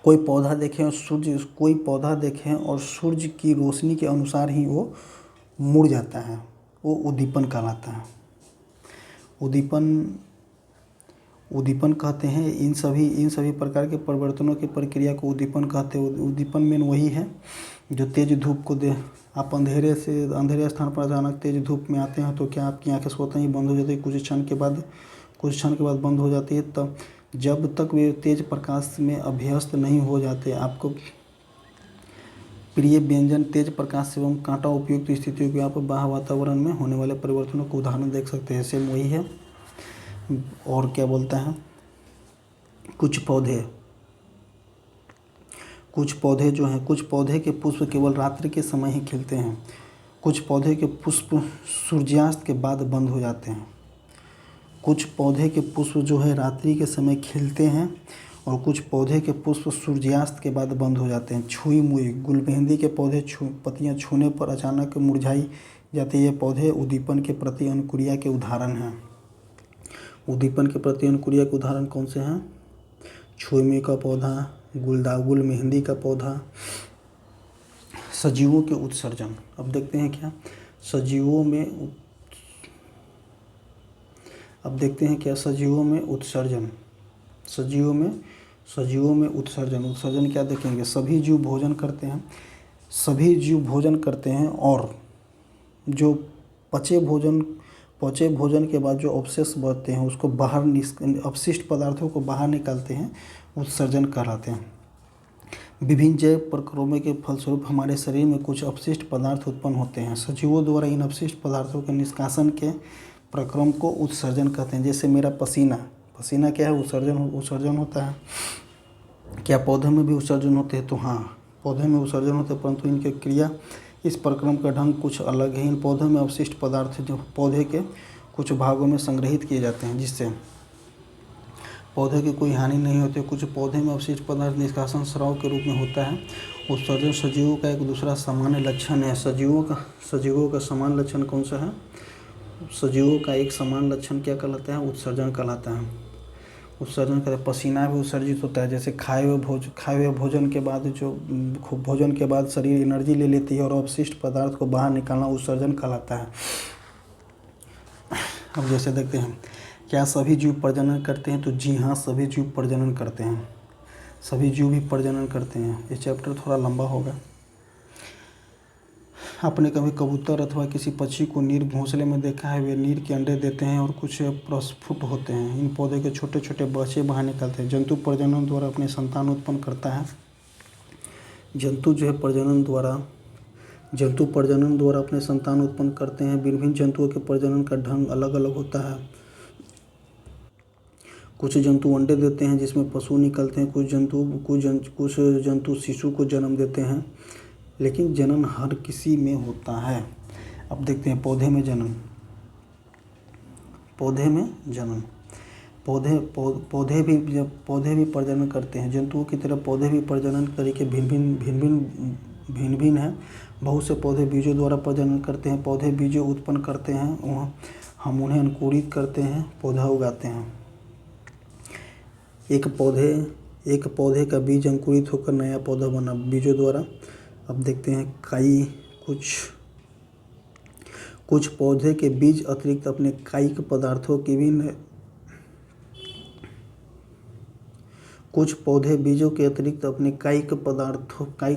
कोई पौधा देखें और सूर्य की रोशनी के अनुसार ही वो मुड़ जाता है, वो उद्दीपन कहलाता है। उद्दीपन कहते हैं इन सभी प्रकार के परिवर्तनों की प्रक्रिया को उद्दीपन कहते हैं। उद्दीपन में वही है जो तेज धूप को आप अंधेरे स्थान पर अचानक तेज धूप में आते हैं तो क्या आपकी आंखें स्वतः ही बंद हो जाती है? कुछ क्षण के बाद बंद हो जाती है। तब जब तक वे तेज प्रकाश में अभ्यस्त नहीं हो जाते, आपको प्रिय व्यंजन तेज प्रकाश एवं कांटा उपयुक्त स्थितियों के आप बाह्य वातावरण में होने वाले परिवर्तनों को उदाहरण देख सकते हैं। सेम वही है। और क्या बोलता है, कुछ पौधे के पुष्प केवल रात्रि के समय ही खिलते हैं। कुछ पौधे के पुष्प सूर्यास्त के बाद बंद हो जाते हैं। कुछ पौधे के पुष्प जो है रात्रि के समय खिलते हैं और कुछ पौधे के पुष्प सूर्यास्त के बाद बंद हो जाते हैं। छुई मुई गुलमेहंदी के पौधे पत्तियां छूने पर अचानक मुरझाई जाती है। ये पौधे उद्दीपन के प्रति अनुक्रिया के उदाहरण हैं। उद्दीपन के प्रति अनुक्रिया के उदाहरण कौन से हैं? छुई मुई का पौधा, गुलमेहंदी का पौधा। सजीवों के उत्सर्जन। अब देखते हैं क्या सजीवों में उत्सर्जन। उत्सर्जन क्या देखेंगे? सभी जीव भोजन करते हैं और जो पचे भोजन के बाद जो अवशेष बचते हैं उसको अपशिष्ट पदार्थों को बाहर निकालते हैं, उत्सर्जन कहलाते हैं। विभिन्न जैव प्रक्रियाओं के फलस्वरूप हमारे शरीर में कुछ अपशिष्ट पदार्थ उत्पन्न होते हैं। सजीवों द्वारा इन अपशिष्ट पदार्थों के निष्कासन के प्रक्रम को उत्सर्जन कहते हैं। जैसे मेरा पसीना क्या है, उत्सर्जन होता है। क्या पौधों में भी उत्सर्जन होते हैं? तो हाँ, पौधे में उत्सर्जन होते हैं, परंतु इनके क्रिया इस प्रक्रम का ढंग कुछ अलग है। इन पौधों में अपशिष्ट पदार्थ जो पौधे के कुछ भागों में संग्रहित किए जाते हैं, जिससे पौधे की कोई हानि नहीं होती। कुछ पौधे में अपशिष्ट पदार्थ निष्कासन स्राव के रूप में होता है। उत्सर्जन सजीवों का एक दूसरा सामान्य लक्षण है। सजीवों का समान लक्षण कौन सा है? सजीवों का एक समान लक्षण क्या कहलाता है? उत्सर्जन कहलाता है। उत्सर्जन कहते हैं पसीना भी उत्सर्जित होता है। जैसे खाए हुए भोजन के बाद भोजन के बाद शरीर एनर्जी ले लेती है और अपशिष्ट पदार्थ को बाहर निकालना उत्सर्जन कहलाता है। अब जैसे देखते हैं, क्या सभी जीव प्रजनन करते हैं? तो जी हाँ, सभी जीव प्रजनन करते हैं। सभी जीव भी प्रजनन करते हैं। ये चैप्टर थोड़ा लंबा होगा। आपने कभी कबूतर अथवा किसी पक्षी को नीर घोंसले में देखा है? वे नीर के अंडे देते हैं और कुछ प्रस्फुट होते हैं। इन पौधे के छोटे छोटे बच्चे बाहर निकलते हैं। जंतु प्रजनन द्वारा अपने संतान उत्पन्न करता है। जंतु प्रजनन द्वारा अपने संतान उत्पन्न करते हैं। विभिन्न जंतुओं के प्रजनन का ढंग अलग अलग होता है। कुछ जंतु अंडे देते हैं जिसमें पशु निकलते हैं। कुछ जंतु शिशु को जन्म देते हैं, लेकिन जनन हर किसी में होता है। अब देखते हैं पौधे में जनन। पौधे भी प्रजनन करते हैं। जंतुओं की तरह पौधे भी प्रजनन तरीके भिन्न है। बहुत से पौधे बीजों द्वारा प्रजनन करते हैं। पौधे बीजों उत्पन्न करते हैं, हम उन्हें अंकुरित करते हैं, पौधा उगाते हैं। एक पौधे का बीज अंकुरित होकर नया पौधा बना बीजों द्वारा। अब देखते हैं कुछ पौधे के बीज अतिरिक्त अपने कायिक पदार्थों की भी कुछ पौधे बीजों के अतिरिक्त अपने कायिक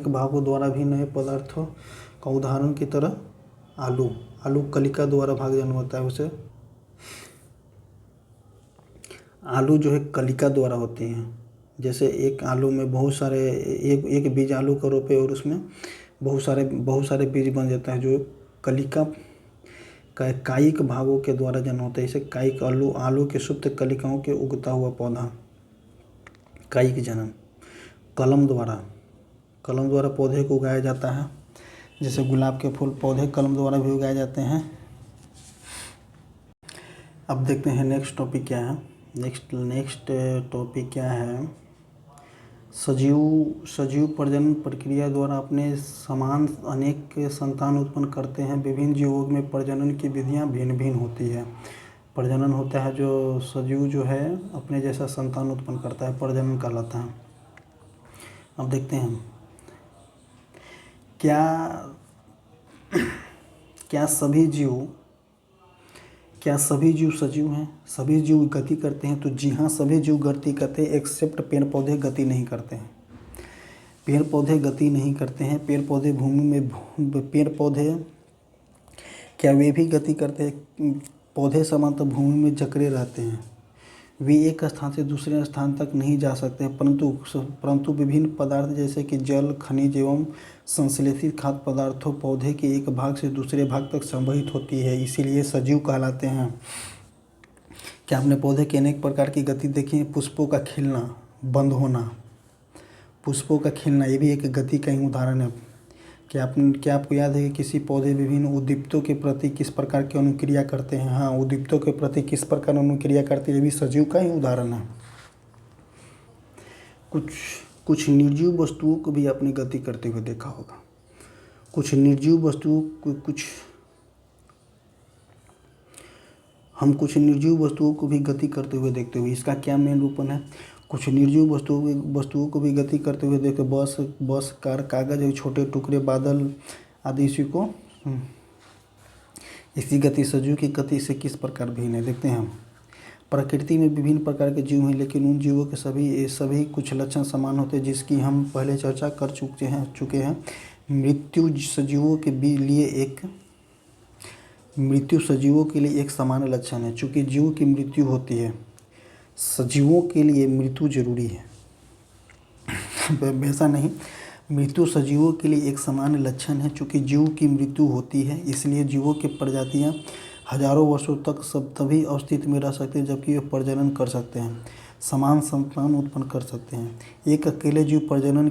भागों द्वारा भी नए पदार्थों का, उदाहरण की तरह आलू कलिका द्वारा भाग जन्म होता है। उसे आलू जो है कलिका द्वारा होती हैं। जैसे एक आलू में बहुत सारे एक बीज आलू का रोपे और उसमें बहुत सारे बीज बन जाता है, जो कलिका का कायिक भागों के द्वारा जन्म होता है। इसे कायिक आलू के सुप्त कलिकाओं के उगता हुआ पौधा, कायिक जन्म। कलम द्वारा पौधे को उगाया जाता है। जैसे गुलाब के फूल पौधे कलम द्वारा भी उगाए जाते हैं। अब देखते हैं नेक्स्ट टॉपिक क्या है। नेक्स्ट टॉपिक क्या है? सजीव प्रजनन प्रक्रिया द्वारा अपने समान अनेक संतान उत्पन्न करते हैं। विभिन्न जीवों में प्रजनन की विधियां भिन्न भिन्न होती है। प्रजनन होता है जो सजीव जो है अपने जैसा संतान उत्पन्न करता है, प्रजनन कहलाता है। अब देखते हैं क्या सभी जीव सजीव हैं? सभी जीव गति करते हैं? तो जी हाँ, सभी जीव गति करते हैं, एक्सेप्ट पेड़ पौधे गति नहीं करते हैं। पेड़ पौधे गति नहीं करते हैं। पेड़ पौधे क्या वे भी गति करते हैं? पौधे सामान्यतः भूमि में जकड़े रहते हैं। वे एक स्थान से दूसरे स्थान तक नहीं जा सकते, परंतु विभिन्न पदार्थ जैसे कि जल, खनिज एवं संश्लेषित खाद्य पदार्थों पौधे के एक भाग से दूसरे भाग तक संवहित होती है, इसीलिए सजीव कहलाते हैं। क्या आपने पौधे की अनेक प्रकार की गति देखी है? पुष्पों का खिलना, बंद होना, पुष्पों का खिलना ये भी एक गति का ही उदाहरण है। क्या आपको याद है कि किसी पौधे विभिन्न उद्दीपकों के प्रति किस प्रकार की अनुक्रिया करते हैं? हाँ, उद्दीपकों के प्रति किस प्रकार अनुक्रिया करते हैं, ये भी सजीव का ही उदाहरण है। कुछ निर्जीव वस्तुओं को भी आपने गति करते हुए देखा होगा। कुछ निर्जीव वस्तुओं को भी गति करते हुए देखते हुए, इसका क्या मेन रूपन है? कुछ निर्जीव वस्तुओं को भी गति करते हुए देखते, बस कार, कागज और छोटे टुकड़े, बादल आदि इसी गति सजीव की गति से किस प्रकार भिन्न है? देखते हैं हम। प्रकृति में विभिन्न प्रकार के जीव हैं, लेकिन उन जीवों के सभी कुछ लक्षण समान होते हैं, जिसकी हम पहले चर्चा कर चुके हैं। मृत्यु सजीवों के लिए एक सामान्य लक्षण है। चूँकि जीवों की मृत्यु होती है, सजीवों के लिए मृत्यु जरूरी है। वैसा नहीं। मृत्यु सजीवों के लिए एक सामान्य लक्षण है। चूँकि जीव की मृत्यु होती है, इसलिए जीवों की प्रजातियाँ हजारों वर्षों तक सब तभी अस्तित्व में रह सकते हैं जबकि वे प्रजनन कर सकते हैं, समान संतान उत्पन्न कर सकते हैं। एक अकेले जीव प्रजनन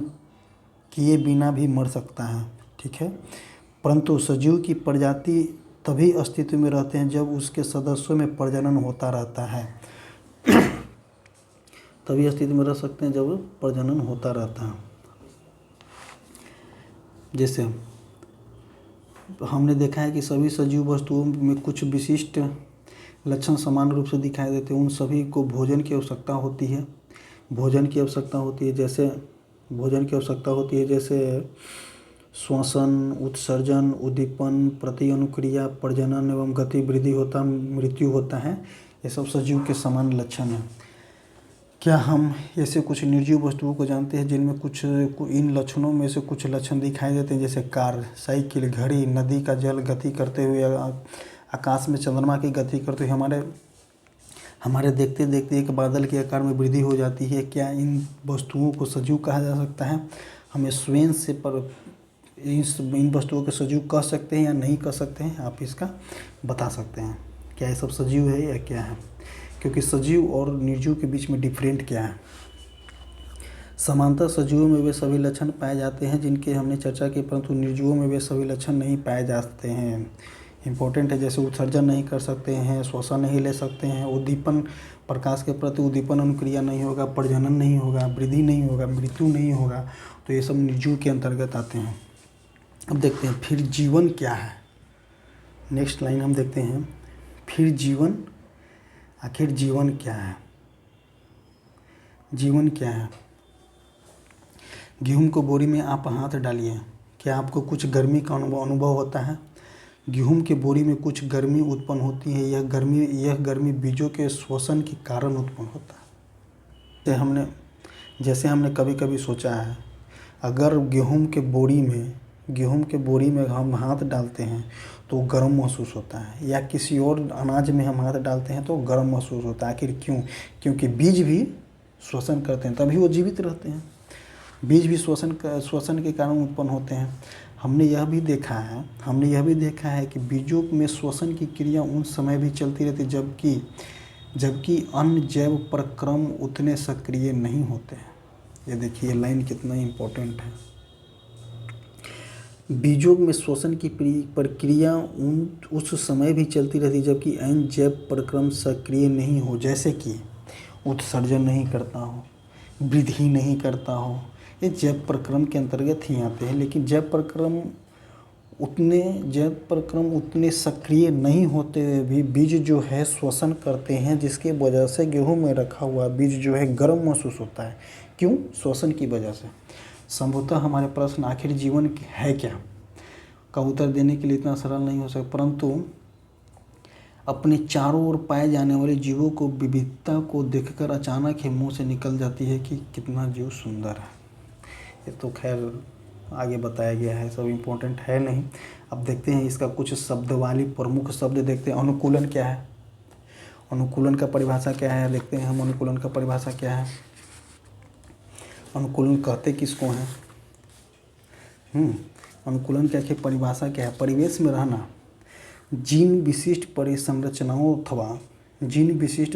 किए बिना भी मर सकता है, ठीक है, परंतु सजीव की प्रजाति तभी अस्तित्व में रहते हैं जब उसके सदस्यों में प्रजनन होता रहता है। तभी अस्तित्व में रह सकते हैं जब प्रजनन होता रहता है। जैसे हमने देखा है कि सभी सजीव वस्तुओं में कुछ विशिष्ट लक्षण समान रूप से दिखाई देते हैं। उन सभी को भोजन की आवश्यकता होती है। जैसे श्वसन, उत्सर्जन, उद्दीपन, प्रति अनुक्रिया, प्रजनन एवं गति वृद्धि होता, मृत्यु होता है। ये सब सजीव के समान लक्षण हैं। क्या हम ऐसे कुछ निर्जीव वस्तुओं को जानते हैं जिनमें कुछ इन लक्षणों में से कुछ लक्षण दिखाई देते हैं? जैसे कार, साइकिल, घड़ी, नदी का जल गति करते हुए, आकाश में चंद्रमा की गति करते हुए हमारे देखते देखते एक बादल के आकार में वृद्धि हो जाती है। क्या इन वस्तुओं को सजीव कहा जा सकता है? हमें स्वयं से इन वस्तुओं को सजीव कह सकते हैं या नहीं कह सकते हैं? आप इसका बता सकते हैं। क्या ये सब सजीव है या क्या है? क्योंकि सजीव और निर्जीव के बीच में डिफरेंट क्या है? समानतः सजीवों में वे सभी लक्षण पाए जाते हैं जिनके हमने चर्चा की, परंतु निर्जीवों में वे सभी लक्षण नहीं पाए जाते हैं। इम्पोर्टेंट है। जैसे उत्सर्जन नहीं कर सकते हैं, श्वसन नहीं ले सकते हैं, उद्दीपन, प्रकाश के प्रति उद्दीपन अनुक्रिया नहीं होगा, प्रजनन नहीं होगा, वृद्धि नहीं होगा, मृत्यु नहीं होगा, तो ये सब निर्जीव के अंतर्गत आते हैं। अब देखते हैं फिर जीवन क्या है। नेक्स्ट लाइन हम देखते हैं, फिर जीवन, आखिर जीवन क्या है? जीवन क्या है? गेहूं को बोरी में आप हाथ डालिए, क्या आपको कुछ गर्मी का अनुभव होता है? गेहूं के बोरी में कुछ गर्मी उत्पन्न होती है। यह गर्मी बीजों के श्वसन के कारण उत्पन्न होता है। जैसे हमने कभी कभी सोचा है, अगर गेहूं के बोरी में हम हाथ डालते हैं तो गर्म महसूस होता है, या किसी और अनाज में हम हाथ डालते हैं तो गर्म महसूस होता है। आखिर क्यों? क्योंकि बीज भी श्वसन करते हैं, तभी वो जीवित रहते हैं। बीज भी श्वसन के कारण उत्पन्न होते हैं। हमने यह भी देखा है कि बीजों में श्वसन की क्रिया उन समय भी चलती रहती जबकि अन्य जैव प्रक्रम उतने सक्रिय नहीं होते हैं। ये देखिए लाइन कितना इम्पोर्टेंट है। बीजों में श्वसन की प्रक्रिया उस समय भी चलती रहती जबकि अन्य जैव प्रक्रम सक्रिय नहीं हो, जैसे कि उत्सर्जन नहीं करता हो, वृद्धि नहीं करता हो। ये जैव प्रक्रम के अंतर्गत ही आते हैं। लेकिन जैव प्रक्रम उतने सक्रिय नहीं होते हुए भी बीज जो है श्वसन करते हैं, जिसके वजह से गेहूं में रखा हुआ बीज जो है गर्म महसूस होता है। क्यों? श्वसन की वजह से। संभवतः हमारे प्रश्न आखिर जीवन है क्या का उत्तर देने के लिए इतना सरल नहीं हो सकता, परंतु अपने चारों ओर पाए जाने वाले जीवों को विविधता को देखकर अचानक ही मुंह से निकल जाती है कि कितना जीव सुंदर है। ये तो खैर आगे बताया गया है, सब इम्पोर्टेंट है नहीं। अब देखते हैं इसका कुछ शब्दवाली प्रमुख शब्द देखते हैं। अनुकूलन क्या है? अनुकूलन का परिभाषा क्या है? देखते हैं हम अनुकूलन का परिभाषा क्या है। अनुकूलन कहते किसको हैं? अनुकूलन क्या की परिभाषा क्या है? परिवेश में रहना, जीन विशिष्ट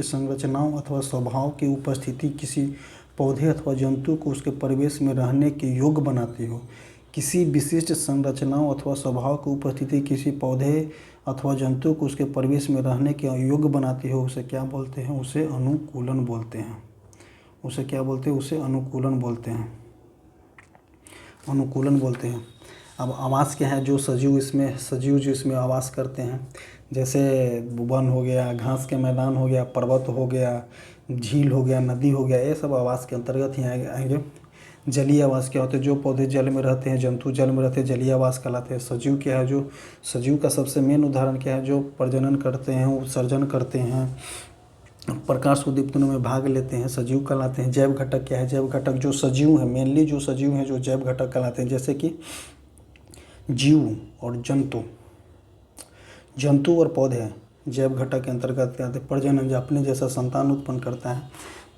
संरचनाओं अथवा स्वभाव की उपस्थिति किसी पौधे अथवा जंतु को उसके परिवेश में रहने के योग्य बनाती हो। किसी विशिष्ट संरचनाओं अथवा स्वभाव की उपस्थिति किसी पौधे अथवा जंतु को उसके परिवेश में रहने के योग्य बनाती हो, उसे क्या बोलते हैं? उसे अनुकूलन बोलते हैं। उसे क्या बोलते हैं? उसे अनुकूलन बोलते हैं। अनुकूलन बोलते हैं। अब आवास क्या है? जो सजीव जो इसमें आवास करते हैं, जैसे वन हो गया, घास के मैदान हो गया, पर्वत हो गया, झील हो गया, नदी हो गया, ये सब आवास के अंतर्गत ही आएंगे। जलीय आवास क्या होते हैं? जो पौधे जल में रहते हैं, जंतु जल में रहते हैं, जलीय आवास कहलाते हैं। सजीव क्या है? जो सजीव का सबसे मेन उदाहरण क्या है? जो प्रजनन करते हैं, उत्सर्जन करते हैं, प्रकाश उद्दीपनों में भाग लेते हैं, सजीव कहलाते हैं। जैव घटक क्या है? जैव घटक जो सजीव हैं, मेनली जो सजीव हैं, जो जैव घटक कहलाते हैं, जैसे कि जीव और जंतु और पौधे जैव घटक के अंतर्गत आते हैं। प्रजनन जो अपने जैसा संतान उत्पन्न करता है,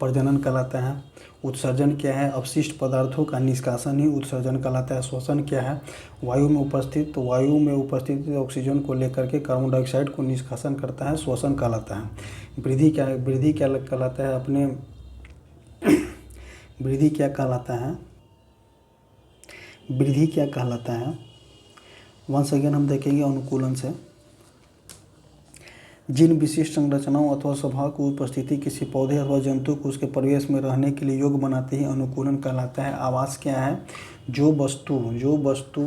प्रजनन कहलाता है। उत्सर्जन क्या है, अपशिष्ट पदार्थों का निष्कासन ही उत्सर्जन कहलाता है। श्वसन क्या है, वायु में उपस्थित ऑक्सीजन को लेकर के कार्बन डाइऑक्साइड को निष्कासन करता है, श्वसन कहलाता है। वृद्धि क्या कहलाता है अपने वृद्धि क्या कहलाता है वंस अगेन हम देखेंगे अनुकूलन से। जिन विशिष्ट संरचनाओं अथवा स्वभाव की उपस्थिति किसी पौधे अथवा जंतु को उसके परिवेश में रहने के लिए योग्य बनाते ही अनुकूलन कहलाता है। आवास क्या है, जो वस्तु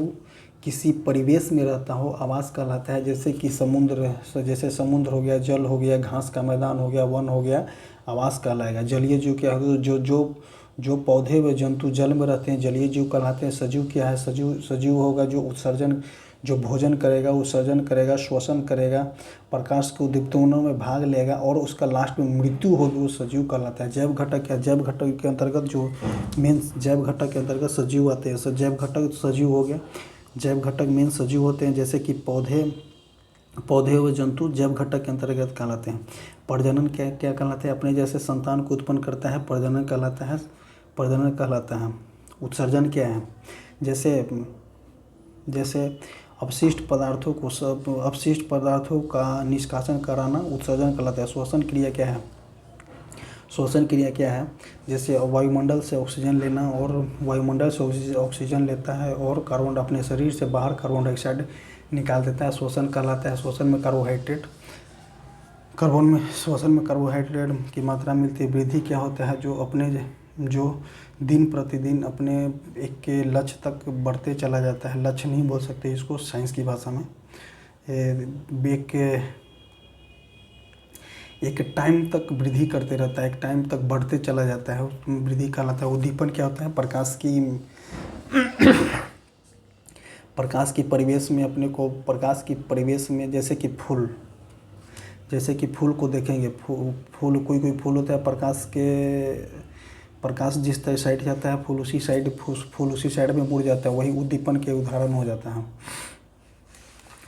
किसी परिवेश में रहता हो आवास कहलाता है। जैसे कि समुद्र हो गया, जल हो गया, घास का मैदान हो गया, वन हो गया, आवास कहलाएगा। जलीय जीव क्या होगा, जो पौधे व जंतु जल में रहते हैं जलीय जीव कहलाते हैं। सजीव क्या है, सजीव होगा जो भोजन करेगा, उत्सर्जन करेगा, श्वसन करेगा, प्रकाश के उद्दीपनों में भाग लेगा और उसका लास्ट में मृत्यु होगी, वो सजीव कहलाता है। जैव घटक क्या, जैव घटक के अंतर्गत जो मेन जैव घटक के अंतर्गत सजीव आते हैं। जैव घटक सजीव हो गया, जैव घटक मेन सजीव होते हैं। जैसे कि पौधे व जंतु जैव घटक के अंतर्गत कहलाते हैं। प्रजनन क्या कहलाते हैं, अपने जैसे संतान को उत्पन्न करता है, प्रजनन कहलाता है। उत्सर्जन क्या है, जैसे अपशिष्ट पदार्थों का निष्कासन कराना उत्सर्जन कहलाता है। श्वसन क्रिया क्या है, जैसे वायुमंडल से ऑक्सीजन लेना, और वायुमंडल से ऑक्सीजन लेता है और अपने शरीर से बाहर कार्बन डाइऑक्साइड निकाल देता है, श्वसन कहलाता है। श्वसन में कार्बोहाइड्रेट की मात्रा मिलती है। वृद्धि क्या होता है, जो दिन प्रतिदिन अपने एक के लक्ष्य तक बढ़ते चला जाता है। लक्ष्य नहीं बोल सकते इसको साइंस की भाषा में, एक टाइम तक वृद्धि करते रहता है, एक टाइम तक बढ़ते चला जाता है, वृद्धि कहलाता है। उद्दीपन क्या होता है, प्रकाश की परिवेश में जैसे कि फूल को देखेंगे, कोई फूल होता है, प्रकाश जिस तरह साइड जाता है फूल उसी साइड में मुड़ जाता है, वही उद्दीपन के उदाहरण हो जाता है।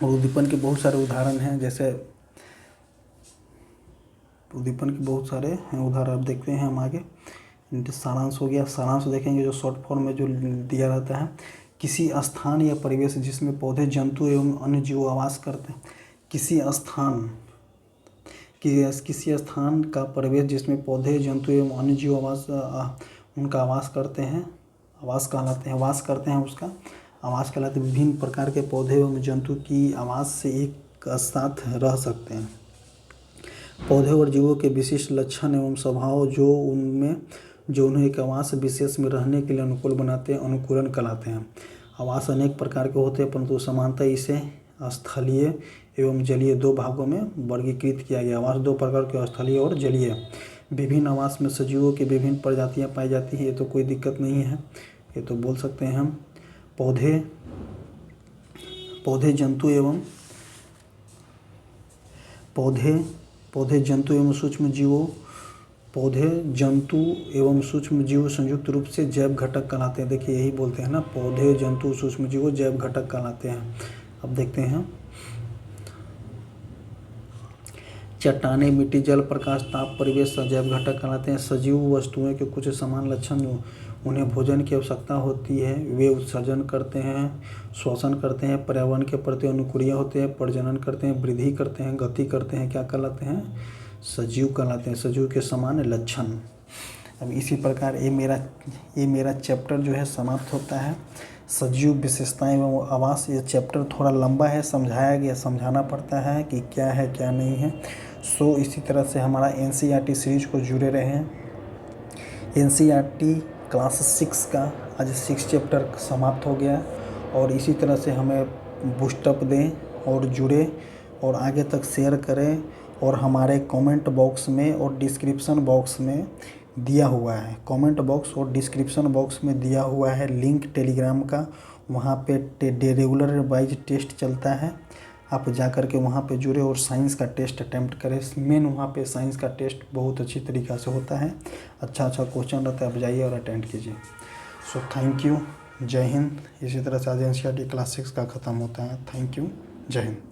और उद्दीपन के बहुत सारे उदाहरण हैं, जैसे उद्दीपन के बहुत सारे उदाहरण अब देखते हैं हम आगे। सारांश हो गया, सारांश देखेंगे जो शॉर्ट फॉर्म में जो दिया रहता है। किसी स्थान या परिवेश जिसमें पौधे, जंतु एवं अन्य जीव आवास करते हैं। किसी स्थान का परिवेश जिसमें पौधे, जंतु एवं अन्य जीव उनका आवास करते हैं, आवास कहलाते हैं। विभिन्न प्रकार के पौधे एवं जंतु की आवास से एक साथ रह सकते हैं। पौधे और जीवों के विशिष्ट लक्षण एवं स्वभाव जो उन्हें एक आवास विशेष में रहने के लिए अनुकूल बनाते हैं, अनुकूलन कहलाते हैं। आवास अनेक प्रकार के होते हैं, परंतु समानतः इसे स्थलीय एवं जलीय दो भागों में वर्गीकृत किया गया। आवास दो प्रकार के, स्थलीय और जलीय। विभिन्न आवास में सजीवों की विभिन्न प्रजातियां पाई जाती हैं, ये तो कोई दिक्कत नहीं है, ये तो बोल सकते हैं हम। पौधे जंतु एवं सूक्ष्म जीव संयुक्त रूप से जैव घटक कहलाते हैं। देखिए यही बोलते हैं ना, पौधे जंतु सूक्ष्म जीव जैव घटक कहलाते हैं। अब देखते हैं, चट्टानें, मिट्टी, जल, प्रकाश, ताप, परिवेश जैव घटक कहलाते हैं। सजीव वस्तुओं के कुछ समान लक्षण, उन्हें भोजन की आवश्यकता होती है, वे उत्सर्जन करते हैं, श्वसन करते हैं, पर्यावरण के प्रति अनुकूल होते हैं, प्रजनन करते हैं, वृद्धि करते हैं, गति करते हैं, क्या कहलाते हैं, सजीव कहलाते हैं। सजीव के समान लक्षण। अब इसी प्रकार ये मेरा चैप्टर जो है समाप्त होता है। सजीव विशेषताएं एवं आवास, ये चैप्टर थोड़ा लंबा है, समझाना पड़ता है कि क्या है क्या नहीं है। सो इसी तरह से हमारा NCERT सीरीज को जुड़े रहें। NCERT क्लास 6 का आज 6 चैप्टर समाप्त हो गया, और इसी तरह से हमें बूस्टअप दें और जुड़े और आगे तक शेयर करें। और हमारे कमेंट बॉक्स में और डिस्क्रिप्शन बॉक्स में दिया हुआ है, कमेंट बॉक्स और डिस्क्रिप्शन बॉक्स में दिया हुआ है लिंक टेलीग्राम का। वहाँ पे रेगुलर वाइज टेस्ट चलता है, आप जा कर के वहाँ पे जुड़े और साइंस का टेस्ट अटैम्प्ट करें। मेन वहाँ पे साइंस का टेस्ट बहुत अच्छी तरीक़ा से होता है, अच्छा क्वेश्चन रहता है, आप जाइए और अटेंड कीजिए। सो थैंक यू, जय हिंद। इसी तरह से आज NCERT क्लास 6 का ख़त्म होता है। थैंक यू, जय हिंद।